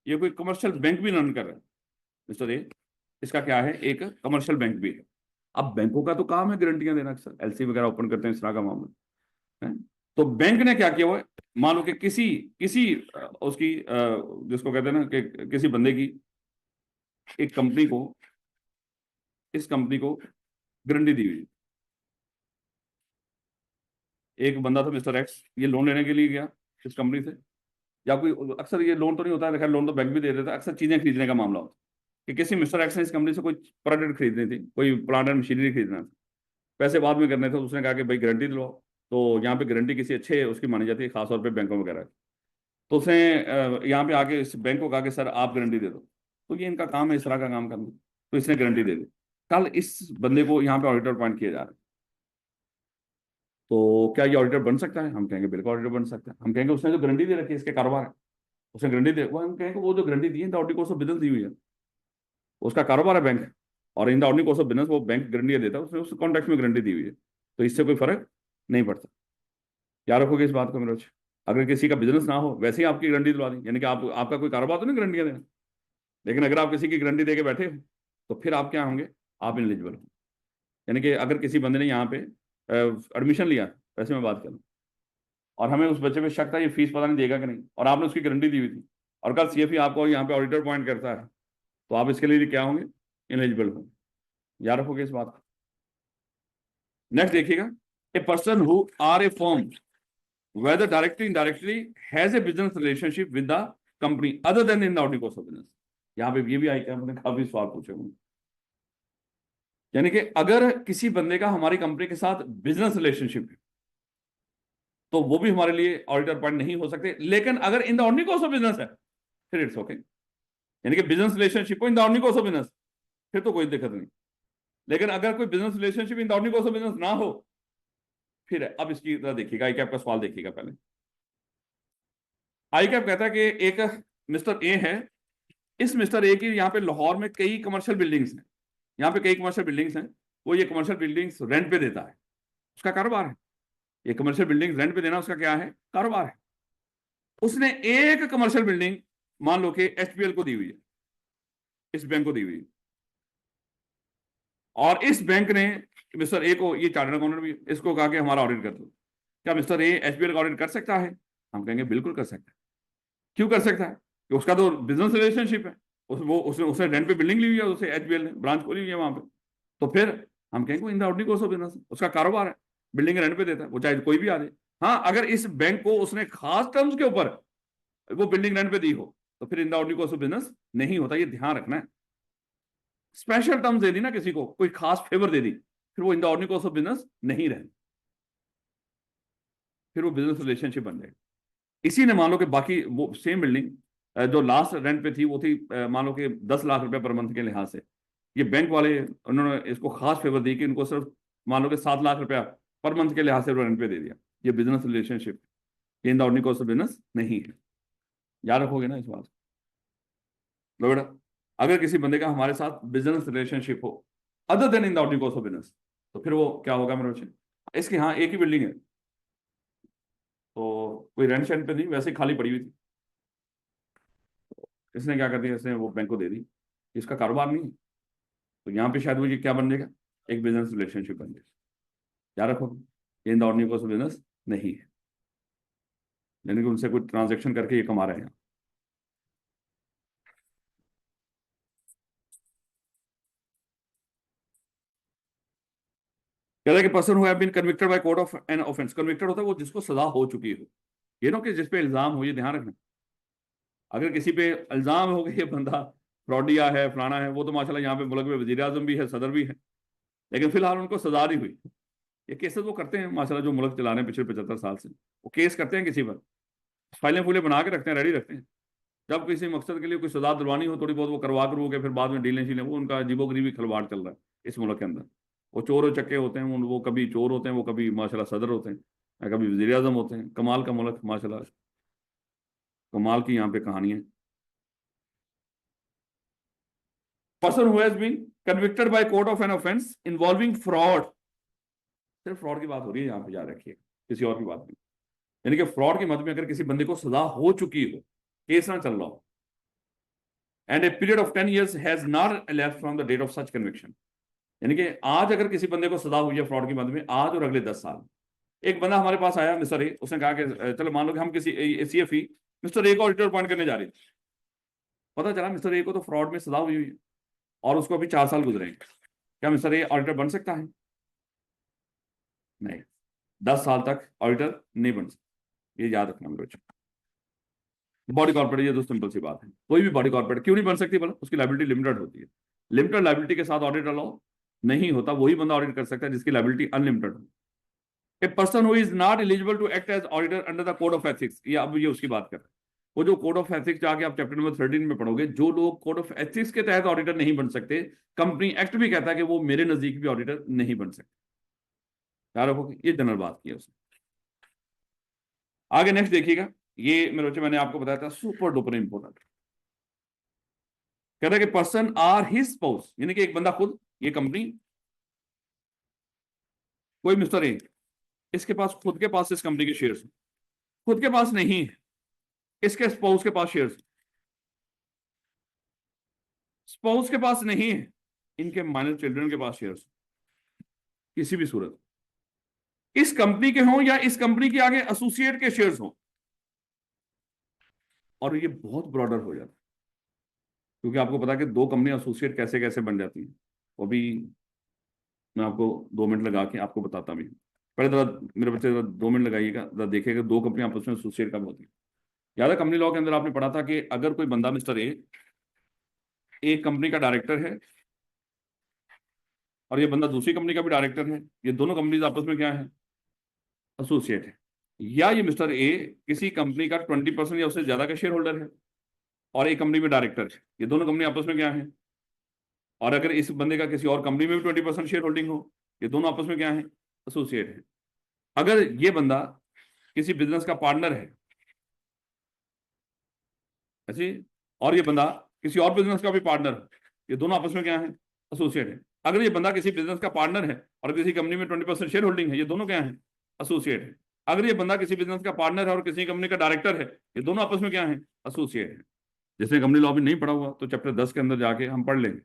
ये कोई कमर्शियल बैंक भी रन कर रहा है मिस्टर ए, इसका क्या है, एक कमर्शियल बैंक भी है। अब बैंकों का तो काम है गारंटियां देना, सर एलसी वगैरह ओपन करते हैं, इस तरह का मामला है। तो बैंक ने क्या किया हुआ है, मान लो कि किसी किसी उसकी जिसको कहते हैं ना कि किसी बंदे की, एक कंपनी को, इस कंपनी को गारंटी दी हुई। एक बंदा था मिस्टर एक्स, ये लोन लेने के लिए गया इस कंपनी से, या कोई, अक्सर ये लोन तो नहीं होता है, खैर लोन तो बैंक भी दे देता है, अक्सर चीजें खरीदने का मामला होता है कि किसी मिस्टर एक्स ने इस कंपनी से कोई प्रोडक्ट खरीदनी थी, कोई प्लांट एंड मशीनरी खरीदना था, पैसे बाद में करने थे, उसने कहा कि भाई गारंटी दिलवाओ। तो यहाँ पे गारंटी किसी अच्छे उसकी मानी जाती है, खासतौर पर बैंकों वगैरह। तो उसने यहाँ पे आके इस बैंक को कहा कि सर आप गारंटी दे दो, तो ये इनका काम है इस तरह का काम करना, तो इसने गारंटी दे दी। कल इस बंदे को यहाँ पे ऑडिटर अपॉइंट किया जा रहा है, तो क्या ये ऑडिटर बन सकता है? हम कहेंगे बिल्कुल ऑडिटर बन सकता है। हम कहेंगे उसने जो गारंटी दे रखी है इसके कारोबार है, उसने गारंटी दे, वो हम कहेंगे वो जो गारंटी दी है ऑडिट कोर्स ऑफ बिजनेस दी हुई है, उसका कारोबार है बैंक, और in the audit course of business वो बैंक गारंटी देता है, उसने उस कॉन्टेक्ट में गारंटी दी हुई है, तो इससे कोई फर्क नहीं पड़ता। याद रखोगे इस बात को मेरे बच्चे। अगर किसी का बिजनेस ना हो वैसे ही आपकी गारंटी दिलवा दी, यानी कि आप, आपका कोई कारोबार तो नहीं गारंटियां देना, लेकिन अगर आप किसी की गारंटी दे के बैठे हो तो फिर आप क्या होंगे, आप इनएलिजिबल हो। यानी कि अगर किसी बंदे ने यहाँ पे एडमिशन लिया, वैसे मैं बात करूँ, और हमें उस बच्चे पे शक था ये फीस पता नहीं देगा कि नहीं, और आपने उसकी गारंटी दी हुई थी, और कल सीएफई आपको यहाँ पे ऑडिटर अपॉइंट करता है, तो आप इसके लिए क्या होंगे, इनएलिजिबल होंगे। याद रखोगे इस बात को। नेक्स्ट देखिएगा, a person who are a firm whether directly indirectly has a business relationship with the company other than in the ordinary course of business। यहाँ पे ये भी आई, हमने काफी सवाल पूछे होंगे, यानी कि अगर किसी बंदे का हमारी कंपनी के साथ बिजनेस रिलेशनशिप है, तो वो भी हमारे लिए ऑडिटर पॉइंट नहीं हो सकते। लेकिन अगर इन the ordinary course of business है फिर इट्स ओके, यानी कि बिजनेस रिलेशनशिप हो इन the ordinary course of business, फिर तो कोई दिक्कत नहीं। लेकिन अगर कोई business relationship in the ordinary course of business ना हो, फिर अब इसकी तरह देखिएगा, आई कैप का सवाल देखिएगा पहले। आई कैप कहता है कि एक मिस्टर ए है, इस मिस्टर ए की यहाँ पे लाहौर में कई कमर्शियल बिल्डिंग्स हैं, यहाँ पे कई कमर्शियल बिल्डिंग्स हैं, वो ये कमर्शियल बिल्डिंग्स रेंट पे देता है, उसका कारोबार है। ये कमर्शियल बिल्डिंग रेंट पे देना उसका क्या है, कारोबार है। उसने एक कमर्शियल बिल्डिंग मान लो कि एचपीएल को दी हुई है, इस बैंक को दी हुई है, और इस बैंक ने मिस्टर ए को, ये चार्टर्ड अकाउंटेंट भी, इसको कहा कि हमारा ऑडिट कर दो। क्या मिस्टर ए एचपीएल का ऑडिट कर सकता है? हम कहेंगे बिल्कुल कर सकता है। क्यों कर सकता है? कि उसका तो बिजनेस रिलेशनशिप है, वो उसने रेंट पे बिल्डिंग ली हुई है, उसे एचबीएल ने ब्रांच खोली हुई है वहां पे। तो फिर हम कहेंगे इन the ordinary course of business, उसका कारोबार है, बिल्डिंग रेंट पे देता है, वो चाहे कोई भी आ जाए। हाँ, अगर इस बैंक को उसने खास टर्म्स के ऊपर वो बिल्डिंग रेंट पे दी हो तो फिर इन the ordinary course of business नहीं होता, ये ध्यान रखना है। स्पेशल टर्म्स दे दी ना किसी को, कोई खास फेवर दे दी, फिर वो इन the ordinary course of business नहीं रहे, फिर वो बिजनेस रिलेशनशिप बन जाएगा। इसी ने मान लो कि बाकी वो सेम बिल्डिंग जो लास्ट रेंट पे थी वो थी मान लो कि 10 लाख रुपए पर मंथ के लिहाज से, ये बैंक वाले उन्होंने इसको खास फेवर दी कि इनको सिर्फ मान लो कि 7 लाख रुपया पर मंथ के लिहाज से रेंट पे दे दिया। ये बिजनेस रिलेशनशिप, ये इन the ordinary course of business नहीं है। याद रखोगे ना इस बात को बेटा? अगर किसी बंदे का हमारे साथ बिजनेस रिलेशनशिप हो other than in the ordinary course of business, तो फिर वो क्या होगा मेरे बच्चे? इसके हाँ एक ही बिल्डिंग है, तो कोई रेंट शेंट पे नहीं, वैसे ही खाली पड़ी हुई थी, इसने क्या कर दिया, इसने वो बैंक को दे दी, इसका कारोबार नहीं है। तो यहाँ पे शायद वो ये क्या बन जाएगा, एक बिजनेस रिलेशनशिप बन जाएगा। याद रखो, ये इन the ordinary course of business नहीं है, यानी कि उनसे कोई ट्रांजेक्शन करके ये कमा रहे हैं। कहता है कि person who have been convicted by court of an offence, convicted होता है वो जिसको सजा हो चुकी हो, ये ना कि जिस पे इल्जाम हो, ये ध्यान रखना। अगर किसी पे इल्जाम हो कि ये बंदा फ्रॉडिया है, फलाना है, वो तो माशाल्लाह यहाँ पे मुल्क में वजीर आजम भी है, सदर भी है, लेकिन फिलहाल उनको सजा नहीं हुई। ये केसेस वो करते हैं माशाल्लाह, जो मुल्क चला रहे हैं पिछले 75 साल से, वो केस करते हैं किसी पर, फाइलें फूलें बना के रखते हैं, रेडी रखते हैं। जब किसी मकसद के लिए कोई सजा दिलवानी हो थोड़ी बहुत, वो करवा करू के फिर बाद में डीलें शीलें, वो उनका अजीबोगरीबी खिलवाड़ चल रहा है इस मुल्क के अंदर। वो चोर और चक्के होते हैं, वो कभी चोर होते हैं, वो कभी माशाल्लाह सदर होते हैं, कभी वजीर आजम होते हैं। कमाल का मुल्क माशाल्लाह, कमाल की यहाँ पे कहानी है। Person who has been convicted by court of an offence involving fraud, सिर्फ फ्रॉड की बात हो रही है यहाँ पे, याद रखिए, किसी और की बात नहीं। यानी कि फ्रॉड के मद में अगर किसी बंदे को सजा हो चुकी हो, केस ना चल रहा हो, and a period of 10 years has not elapsed from the date of such conviction, यानी कि आज अगर किसी बंदे को सजा हुई है फ्रॉड की मद में, आज और अगले 10 साल। एक बंदा हमारे पास आया मिस्टर ए, उसने कहा कि चलो मान लो कि हम किसी सीएफई मिस्टर ए को ऑडिटर अपॉइंट करने जा रहे थे। पता चला मिस्टर ए को तो फ्रॉड में सजा हुई है और उसको अभी 4 साल गुजरे हैं। क्या मिस्टर ए ऑडिटर बन सकता है? नहीं, 10 साल तक ऑडिटर नहीं बन सकता, ये याद रखना मेरे बच्चों। बॉडी कॉर्पोरेट, ये तो सिंपल सी बात है, कोई भी बॉडी कॉर्पोरेट क्यों नहीं बन सकती? बोला, उसकी लाइबिलिटी लिमिटेड होती है। लिमिटेड लाइबिलिटी के साथ ऑडिट अलाउ नहीं होता, वही बंदा ऑडिट कर सकता है जिसकी लाइबिलिटी अनलिमिटेड हो। A person who is not eligible to act as auditor under the code of ethics, ये अब ये उसकी बात कर रहे हैं। वो जो कोड ऑफ एथिक्स जाके आप चैप्टर नंबर 13 में पढ़ोगे, जो लोग कोड ऑफ एथिक्स के तहत ऑडिटर नहीं बन सकते, कंपनी एक्ट भी कहता है कि वो मेरे नजदीक भी ऑडिटर नहीं बन सकते। याद रखो, ये जनरल बात की है उसने। आगे नेक्स्ट देखिएगा, ये मेरे बच्चे मैंने आपको बताया था सुपर डुपर इंपोर्टेंट। कहता है कि पर्सन आर हिज स्पाउस, यानी कि एक बंदा खुद, ये कंपनी, कोई मिस्टर ए, इसके पास खुद के पास इस कंपनी के शेयर्स, खुद के पास नहीं है, इसके स्पाउस के पास शेयर्स, स्पाउस के पास नहीं है, इनके माइनर चिल्ड्रन के पास शेयर्स, किसी भी सूरत, इस कंपनी के हों या इस कंपनी के आगे एसोसिएट के शेयर्स हों। और ये बहुत ब्रॉडर हो जाता है, क्योंकि आपको पता है कि दो कंपनी एसोसिएट कैसे कैसे बन जाती हैं, वो भी मैं आपको 2 मिनट लगा के आपको बताता भी हूँ। पहले जरा मेरे बच्चे जरा 2 मिनट लगाइएगा, जरा देखिएगा दो कंपनी आपस में एसोसिएट कब होती है। याद है कंपनी लॉ के अंदर आपने पढ़ा था कि अगर कोई बंदा मिस्टर ए एक कंपनी का डायरेक्टर है और ये बंदा दूसरी कंपनी का भी डायरेक्टर है, ये दोनों कंपनीज आपस में क्या है, एसोसिएट है। या ये मिस्टर ए किसी कंपनी का 20% या उससे ज्यादा का शेयर होल्डर है और एक कंपनी में डायरेक्टर है, ये दोनों कंपनी आपस में क्या है? और अगर इस बंदे का किसी और कंपनी में भी 20% शेयर होल्डिंग हो, ये दोनों आपस में क्या है? एसोसिएट है। अगर ये बंदा किसी बिजनेस का पार्टनर है ऐसे, और ये बंदा किसी और बिजनेस का भी पार्टनर है, ये दोनों आपस में क्या है? एसोसिएट है। अगर ये बंदा किसी बिजनेस का पार्टनर है और किसी कंपनी में 20% शेयर होल्डिंग है, ये दोनों क्या है? एसोसिएट है। अगर ये बंदा किसी बिजनेस का पार्टनर है और किसी कंपनी का डायरेक्टर है, ये दोनों आपस में क्या है? एसोसिएट है। जिसने कंपनी लॉ भी नहीं पढ़ा हुआ तो चैप्टर 10 के अंदर जाके हम पढ़ लेंगे।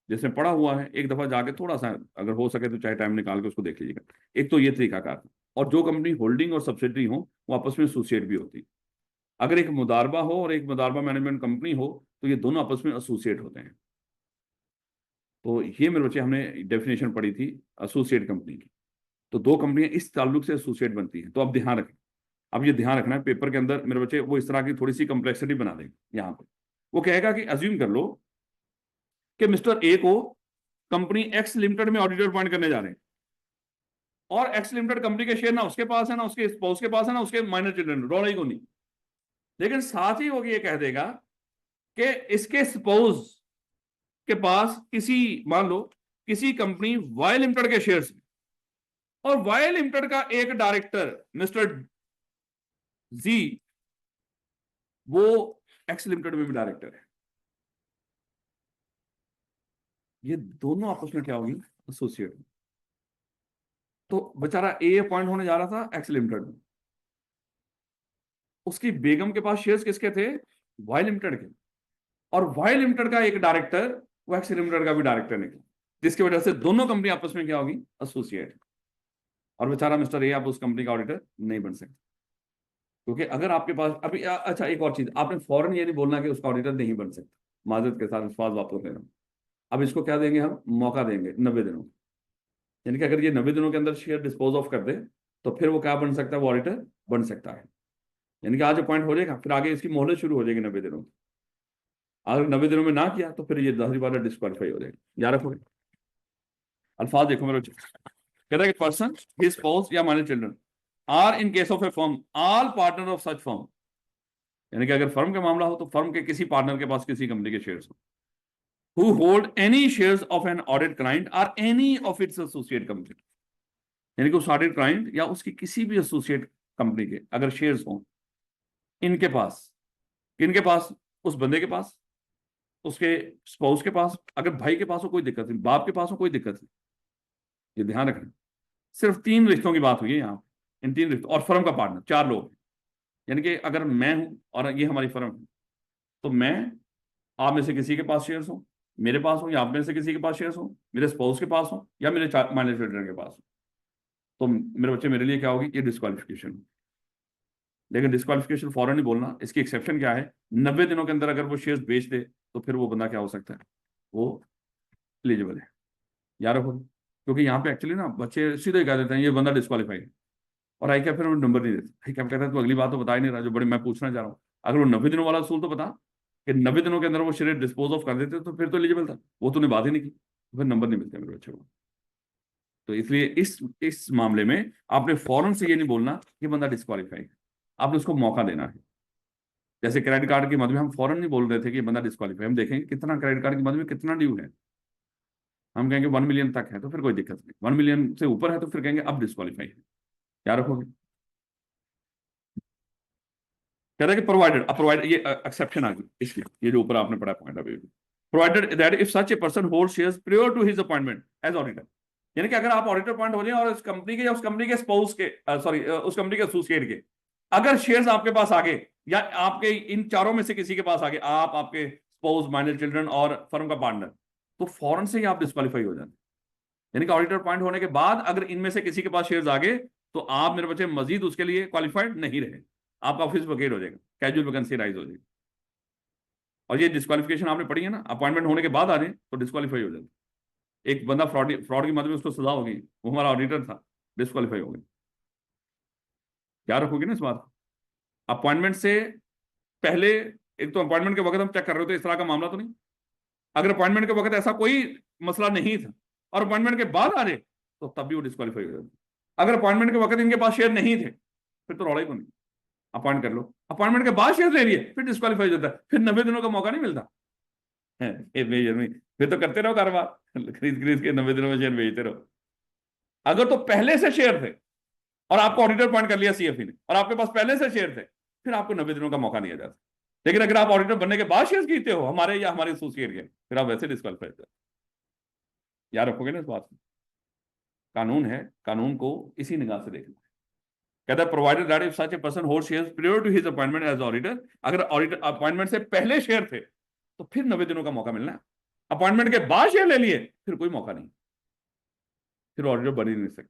जिसने पढ़ा हुआ है एक दफा जाके थोड़ा सा अगर हो सके तो चाहे टाइम निकाल के उसको देख लीजिएगा। एक तो ये तरीकाकार था। और जो कंपनी होल्डिंग और सब्सिडरी हो वो आपस में एसोसिएट भी होती है। अगर एक मुदारबा हो और एक मुदारबा मैनेजमेंट कंपनी हो तो ये दोनों आपस में एसोसिएट होते हैं। तो ये मेरे बच्चे हमने डेफिनेशन पढ़ी थी एसोसिएट कंपनी की। तो दो कंपनियां इस ताल्लुक से एसोसिएट बनती हैं। तो अब ध्यान रखें, अब ये ध्यान रखना है पेपर के अंदर मेरे बच्चे वो इस तरह की थोड़ी सी कम्प्लेक्सिटी बना देंगे यहाँ पे। वो कहेगा कि अज्यूम कर लो कि मिस्टर ए को कंपनी एक्स लिमिटेड में ऑडिटर अपॉइंट करने जा रहे हैं, और एक्स लिमिटेड कंपनी के शेयर ना उसके पास है ना उसके स्पाउस के पास है ना उसके माइनर चिल्ड्रन, रौला ही को नहीं। लेकिन साथ ही वो ये कह देगा कि इसके स्पाउस के पास किसी, मान लो किसी कंपनी वाई लिमिटेड के शेयर्स, और वाई लिमिटेड का एक डायरेक्टर मिस्टर जी, वो एक्स लिमिटेड में भी डायरेक्टर है। ये दोनों आपस में क्या होगी? एसोसिएट। तो बेचारा ए अपॉइंट होने जा रहा था एक्स लिमिटेड में, उसकी बेगम के पास शेयर्स किसके थे? वाई लिमिटेड के। और वाई लिमिटेड का एक डायरेक्टर वो एक्स लिमिटेड का भी डायरेक्टर निकला, जिसकी वजह से दोनों कंपनी आपस में क्या होगी? एसोसिएट। और बेचारा मिस्टर ए आप उस कंपनी का ऑडिटर नहीं बन सकते, क्योंकि अगर आपके पास अभी अच्छा एक और चीज, आपने फौरन ये नहीं बोलना कि उसका ऑडिटर नहीं बन सकता। माजरत के साथ विश्वास वापस ले रहा हूं। अब इसको क्या देंगे हम? मौका देंगे 90 दिनों। यानी कि अगर ये 90 दिनों के अंदर शेयर डिस्पोज ऑफ कर दे तो फिर वो क्या बन सकता है? वो ऑडिटर बन सकता है। यानी कि आज अपॉइंट हो जाएगा, फिर आगे इसकी मोहलत शुरू हो जाएगी 90 दिनों की। अगर 90 दिनों में ना किया तो फिर ये 10 बार डिस्क्वालीफाई हो जाएगा। याद रखोगे? अल्फाज देखो मेरे बच्चे। कहता है कि पर्सन हिज स्पाउस या minor children or in case of a firm all partner of such firm. यानी कि अगर फर्म का मामला हो तो फर्म के किसी पार्टनर के पास किसी कंपनी के शेयर्स हो, who hold any shares of an audit client or any of its associate company। यानी कि उस ऑडिट क्लाइंट या उसकी किसी भी एसोसिएट कंपनी के अगर शेयर्स हो इनके पास, किनके पास? उस बंदे के पास, उसके स्पाउस के पास, अगर भाई के पास हो कोई दिक्कत नहीं, बाप के पास हो कोई दिक्कत नहीं। ये ध्यान रखना। सिर्फ 3 रिश्तों की बात हुई है यहाँ, इन 3 रिश्तों और फर्म का पार्टनर 4 लोग हैं। यानी कि अगर मैं हूं और ये हमारी फर्म है तो मैं, आप में से किसी के पास शेयर्स हो, मेरे पास हो, या आप में से किसी के पास शेयर्स हो, मेरे स्पाउस के पास हो, या मेरे माइनर चिल्ड्रन के पास हो, तो मेरे बच्चे मेरे लिए क्या होगी? ये डिस्क्वालिफिकेशन। लेकिन डिस्क्वालिफिकेशन फौरन नहीं बोलना, इसकी एक्सेप्शन क्या है? 90 दिनों के अंदर अगर वो शेयर्स बेच दे तो फिर वो बंदा क्या हो सकता है? वो एलिजिबल है। याद रखो, क्योंकि यहाँ पे एक्चुअली ना बच्चे सीधे कह देते हैं ये बंदा डिस्क्वालीफाइड है, और आई क्या फिर नंबर नहीं देते। आई क्या कहता है तो अगली बात तो बता ही नहीं रहा जो बड़े मैं पूछना चाह रहा हूँ। अगर वो 90 दिनों वाला असूल तो बता कि 90 दिनों के अंदर वो शेयर डिस्पोज ऑफ कर देते तो फिर तो एलिजिबल था। वो तूने बात ही नहीं की, तो फिर नंबर नहीं मिलते मेरे बच्चे को। तो इसलिए इस मामले में आपने फौरन से ये नहीं बोलना कि बंदा डिस्क्वालीफाइड है, आपने उसको मौका देना है। जैसे क्रेडिट कार्ड की मद में हम फौरन नहीं बोल रहे थे कि बंदा डिस्क्वालीफाई, हम देखेंगे कितना क्रेडिट कार्ड की मद में कितना ड्यू है, हम कहेंगे 1 मिलियन तक है तो फिर कोई दिक्कत नहीं, 1 मिलियन से ऊपर है तो फिर कहेंगे अब डिस्क्वालीफाई है। क्या रखोगे? कह रहा है कि प्रोवाइडेड, अब प्रोवाइडेड ये एक्सेप्शन आ गई, इसलिए ये जो ऊपर आपने पढ़ा पॉइंट अभी, provided that if such a person hold shares prior to his appointment as auditor. यानी कि अगर आप ऑडिटर अपॉइंट हो जाए और उस कंपनी के या उस कंपनी के स्पाउस के, सॉरी उस कंपनी के एसोसिएट के अगर शेयर्स आपके पास आ गए, या आपके इन चारों में से किसी के पास आ गए, आप, आपके स्पाउस, माइनर चिल्ड्रन और फर्म का पार्टनर, तो फौरन से ही आप डिस्क्वालीफाई हो जाते। यानी कि ऑडिटर अपॉइंट होने के बाद अगर इनमें से किसी के पास शेयर्स आ गए तो आप मेरे बच्चे मजीद उसके लिए क्वालिफाइड नहीं रहे, आपका ऑफिस वकेट हो जाएगा, कैजुअल वैकेंसी राइज हो जाएगी। और ये डिस्क्वालिफिकेशन आपने पढ़ी है ना, अपॉइंटमेंट होने के बाद आ जाए तो डिस्क्वालीफाई हो जाए। एक बंदा फ्रॉड फ्रॉड की मदद में उसको सजा हो गई, वो हमारा ऑडिटर था, डिस्क्वालीफाई हो गई। क्या रखोगे ना इस बात? अपॉइंटमेंट से पहले, एक तो अपॉइंटमेंट के वक्त हम चेक कर रहे थे इस तरह का मामला तो नहीं, अगर अपॉइंटमेंट के वक्त ऐसा कोई मसला नहीं था और अपॉइंटमेंट के बाद आ जाए तो तब भी वो डिस्क्वालीफाई हो जाए। अगर अपॉइंटमेंट के वक्त इनके पास शेयर नहीं थे फिर तो रौला ही को नहीं। अपॉइंट कर लो, अपॉइंटमेंट के बाद शेयर ले लिए, फिर डिस्क्वालीफाई हो जाता है, फिर 90 दिनों का मौका नहीं मिलता है। फिर तो करते रहो कारोबार, खरीद खरीद के 90 दिनों में शेयर बेचते रहो। अगर तो पहले से शेयर थे और आपको ऑडिटर अपॉइंट कर लिया सीएफई ने, और आपके पास पहले से शेयर थे, फिर आपको 90 दिनों का मौका नहीं जाता। लेकिन अगर आप ऑडिटर बनने के बाद शेयर खरीदते हो, हमारे या हमारे एसोसिएट के, फिर आप वैसे डिस्क्वालीफाई हो जाते। याद रखोगे ना इस बात को? कानून है, कानून को इसी निगाह से देखना है। कहता है provided that if such a person hold shares prior to his appointment as auditor, अगर ऑडिटर अपॉइंटमेंट से पहले शेयर थे तो फिर 90 दिनों का मौका मिलना है। अपॉइंटमेंट के बाद शेयर ले लिए, फिर कोई मौका नहीं, फिर ऑडिटर बन ही नहीं सकता।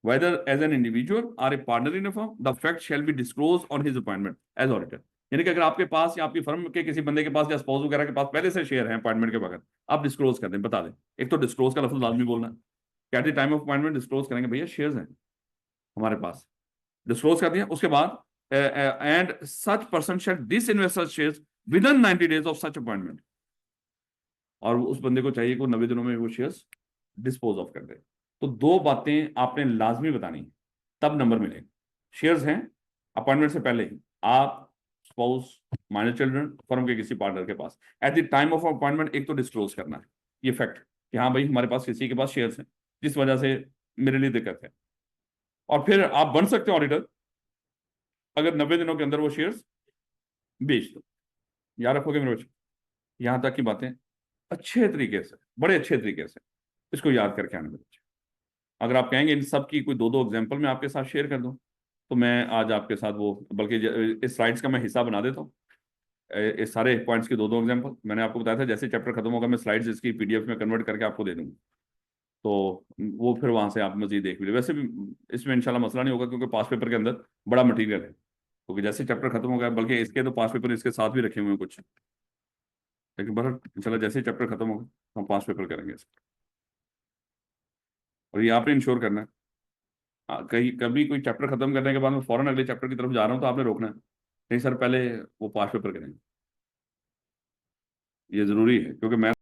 Whether as an individual or a partner in a firm, the fact shall be disclosed on his appointment as auditor। यानी कि अगर आपके पास या आपकी फर्म के किसी बंदे के पास या स्पाउस वगैरह के पास पहले से शेयर हैं अपॉइंटमेंट के बगैर, आप डिस्क्लोज कर दें, बता दें। एक तो डिस्क्लोज का लफ्ज लाजमी बोलना है, eight the time of appointment disclose करेंगे भैया शेयर्स हैं हमारे पास, डिस्क्लोज कर दिया। उसके बाद and such person shall disinvest such shares with in 90 days of such appointment, और उस बंदे को चाहिए कि 90 दिनों में वो शेयर्स डिस्पोज ऑफ कर दे। तो दो बातें आपने लाजमी बतानी है, तब नंबर मिलेगा। शेयर्स हैं अपॉइंटमेंट से पहले ही, आप स्पाउस, माइनर चिल्ड्रन, फर्म के किसी पार्टनर के पास, at the time of appointment एक तो डिस्क्लोज करना है ये फैक्ट कि हाँ भाई हमारे पास किसी के पास शेयर्स हैं जिस वजह से मेरे लिए दिक्कत है। और फिर आप बन सकते हो ऑडिटर अगर 90 दिनों के अंदर वो शेयर्स बेच दो। याद रखोगे मेरे बच्चे, यहां तक की बातें अच्छे तरीके से, बड़े अच्छे तरीके से इसको याद करके आने में। अगर आप कहेंगे इन सब की कोई दो दो एग्जांपल मैं आपके साथ शेयर कर दूं, तो मैं आज आपके साथ वो, बल्कि इस स्लाइड्स का मैं हिस्सा बना देता हूँ। इस सारे पॉइंट्स की दो दो एग्जांपल मैंने आपको बताया था, जैसे चैप्टर खत्म होगा मैं स्लाइड्स इसकी पीडीएफ में कन्वर्ट करके आपको दे दूंगा, तो वो फिर वहां से आप मजीद देख लीजिए। वैसे भी इसमें इंशाल्लाह मसला नहीं होगा क्योंकि पास पेपर के अंदर बड़ा मटीरियल है, क्योंकि जैसे चैप्टर खत्म होगा, बल्कि इसके तो पास पेपर इसके साथ भी रखे हुए हैं कुछ, लेकिन बहर इंशाल्लाह जैसे ही चैप्टर खत्म होगा हम पास पेपर करेंगे इसका। और ये आपने इंश्योर करना है, कहीं कभी कोई चैप्टर खत्म करने के बाद मैं फौरन अगले चैप्टर की तरफ जा रहा हूँ तो आपने रोकना है, नहीं सर पहले वो पास पेपर करेंगे, ये जरूरी है क्योंकि मैं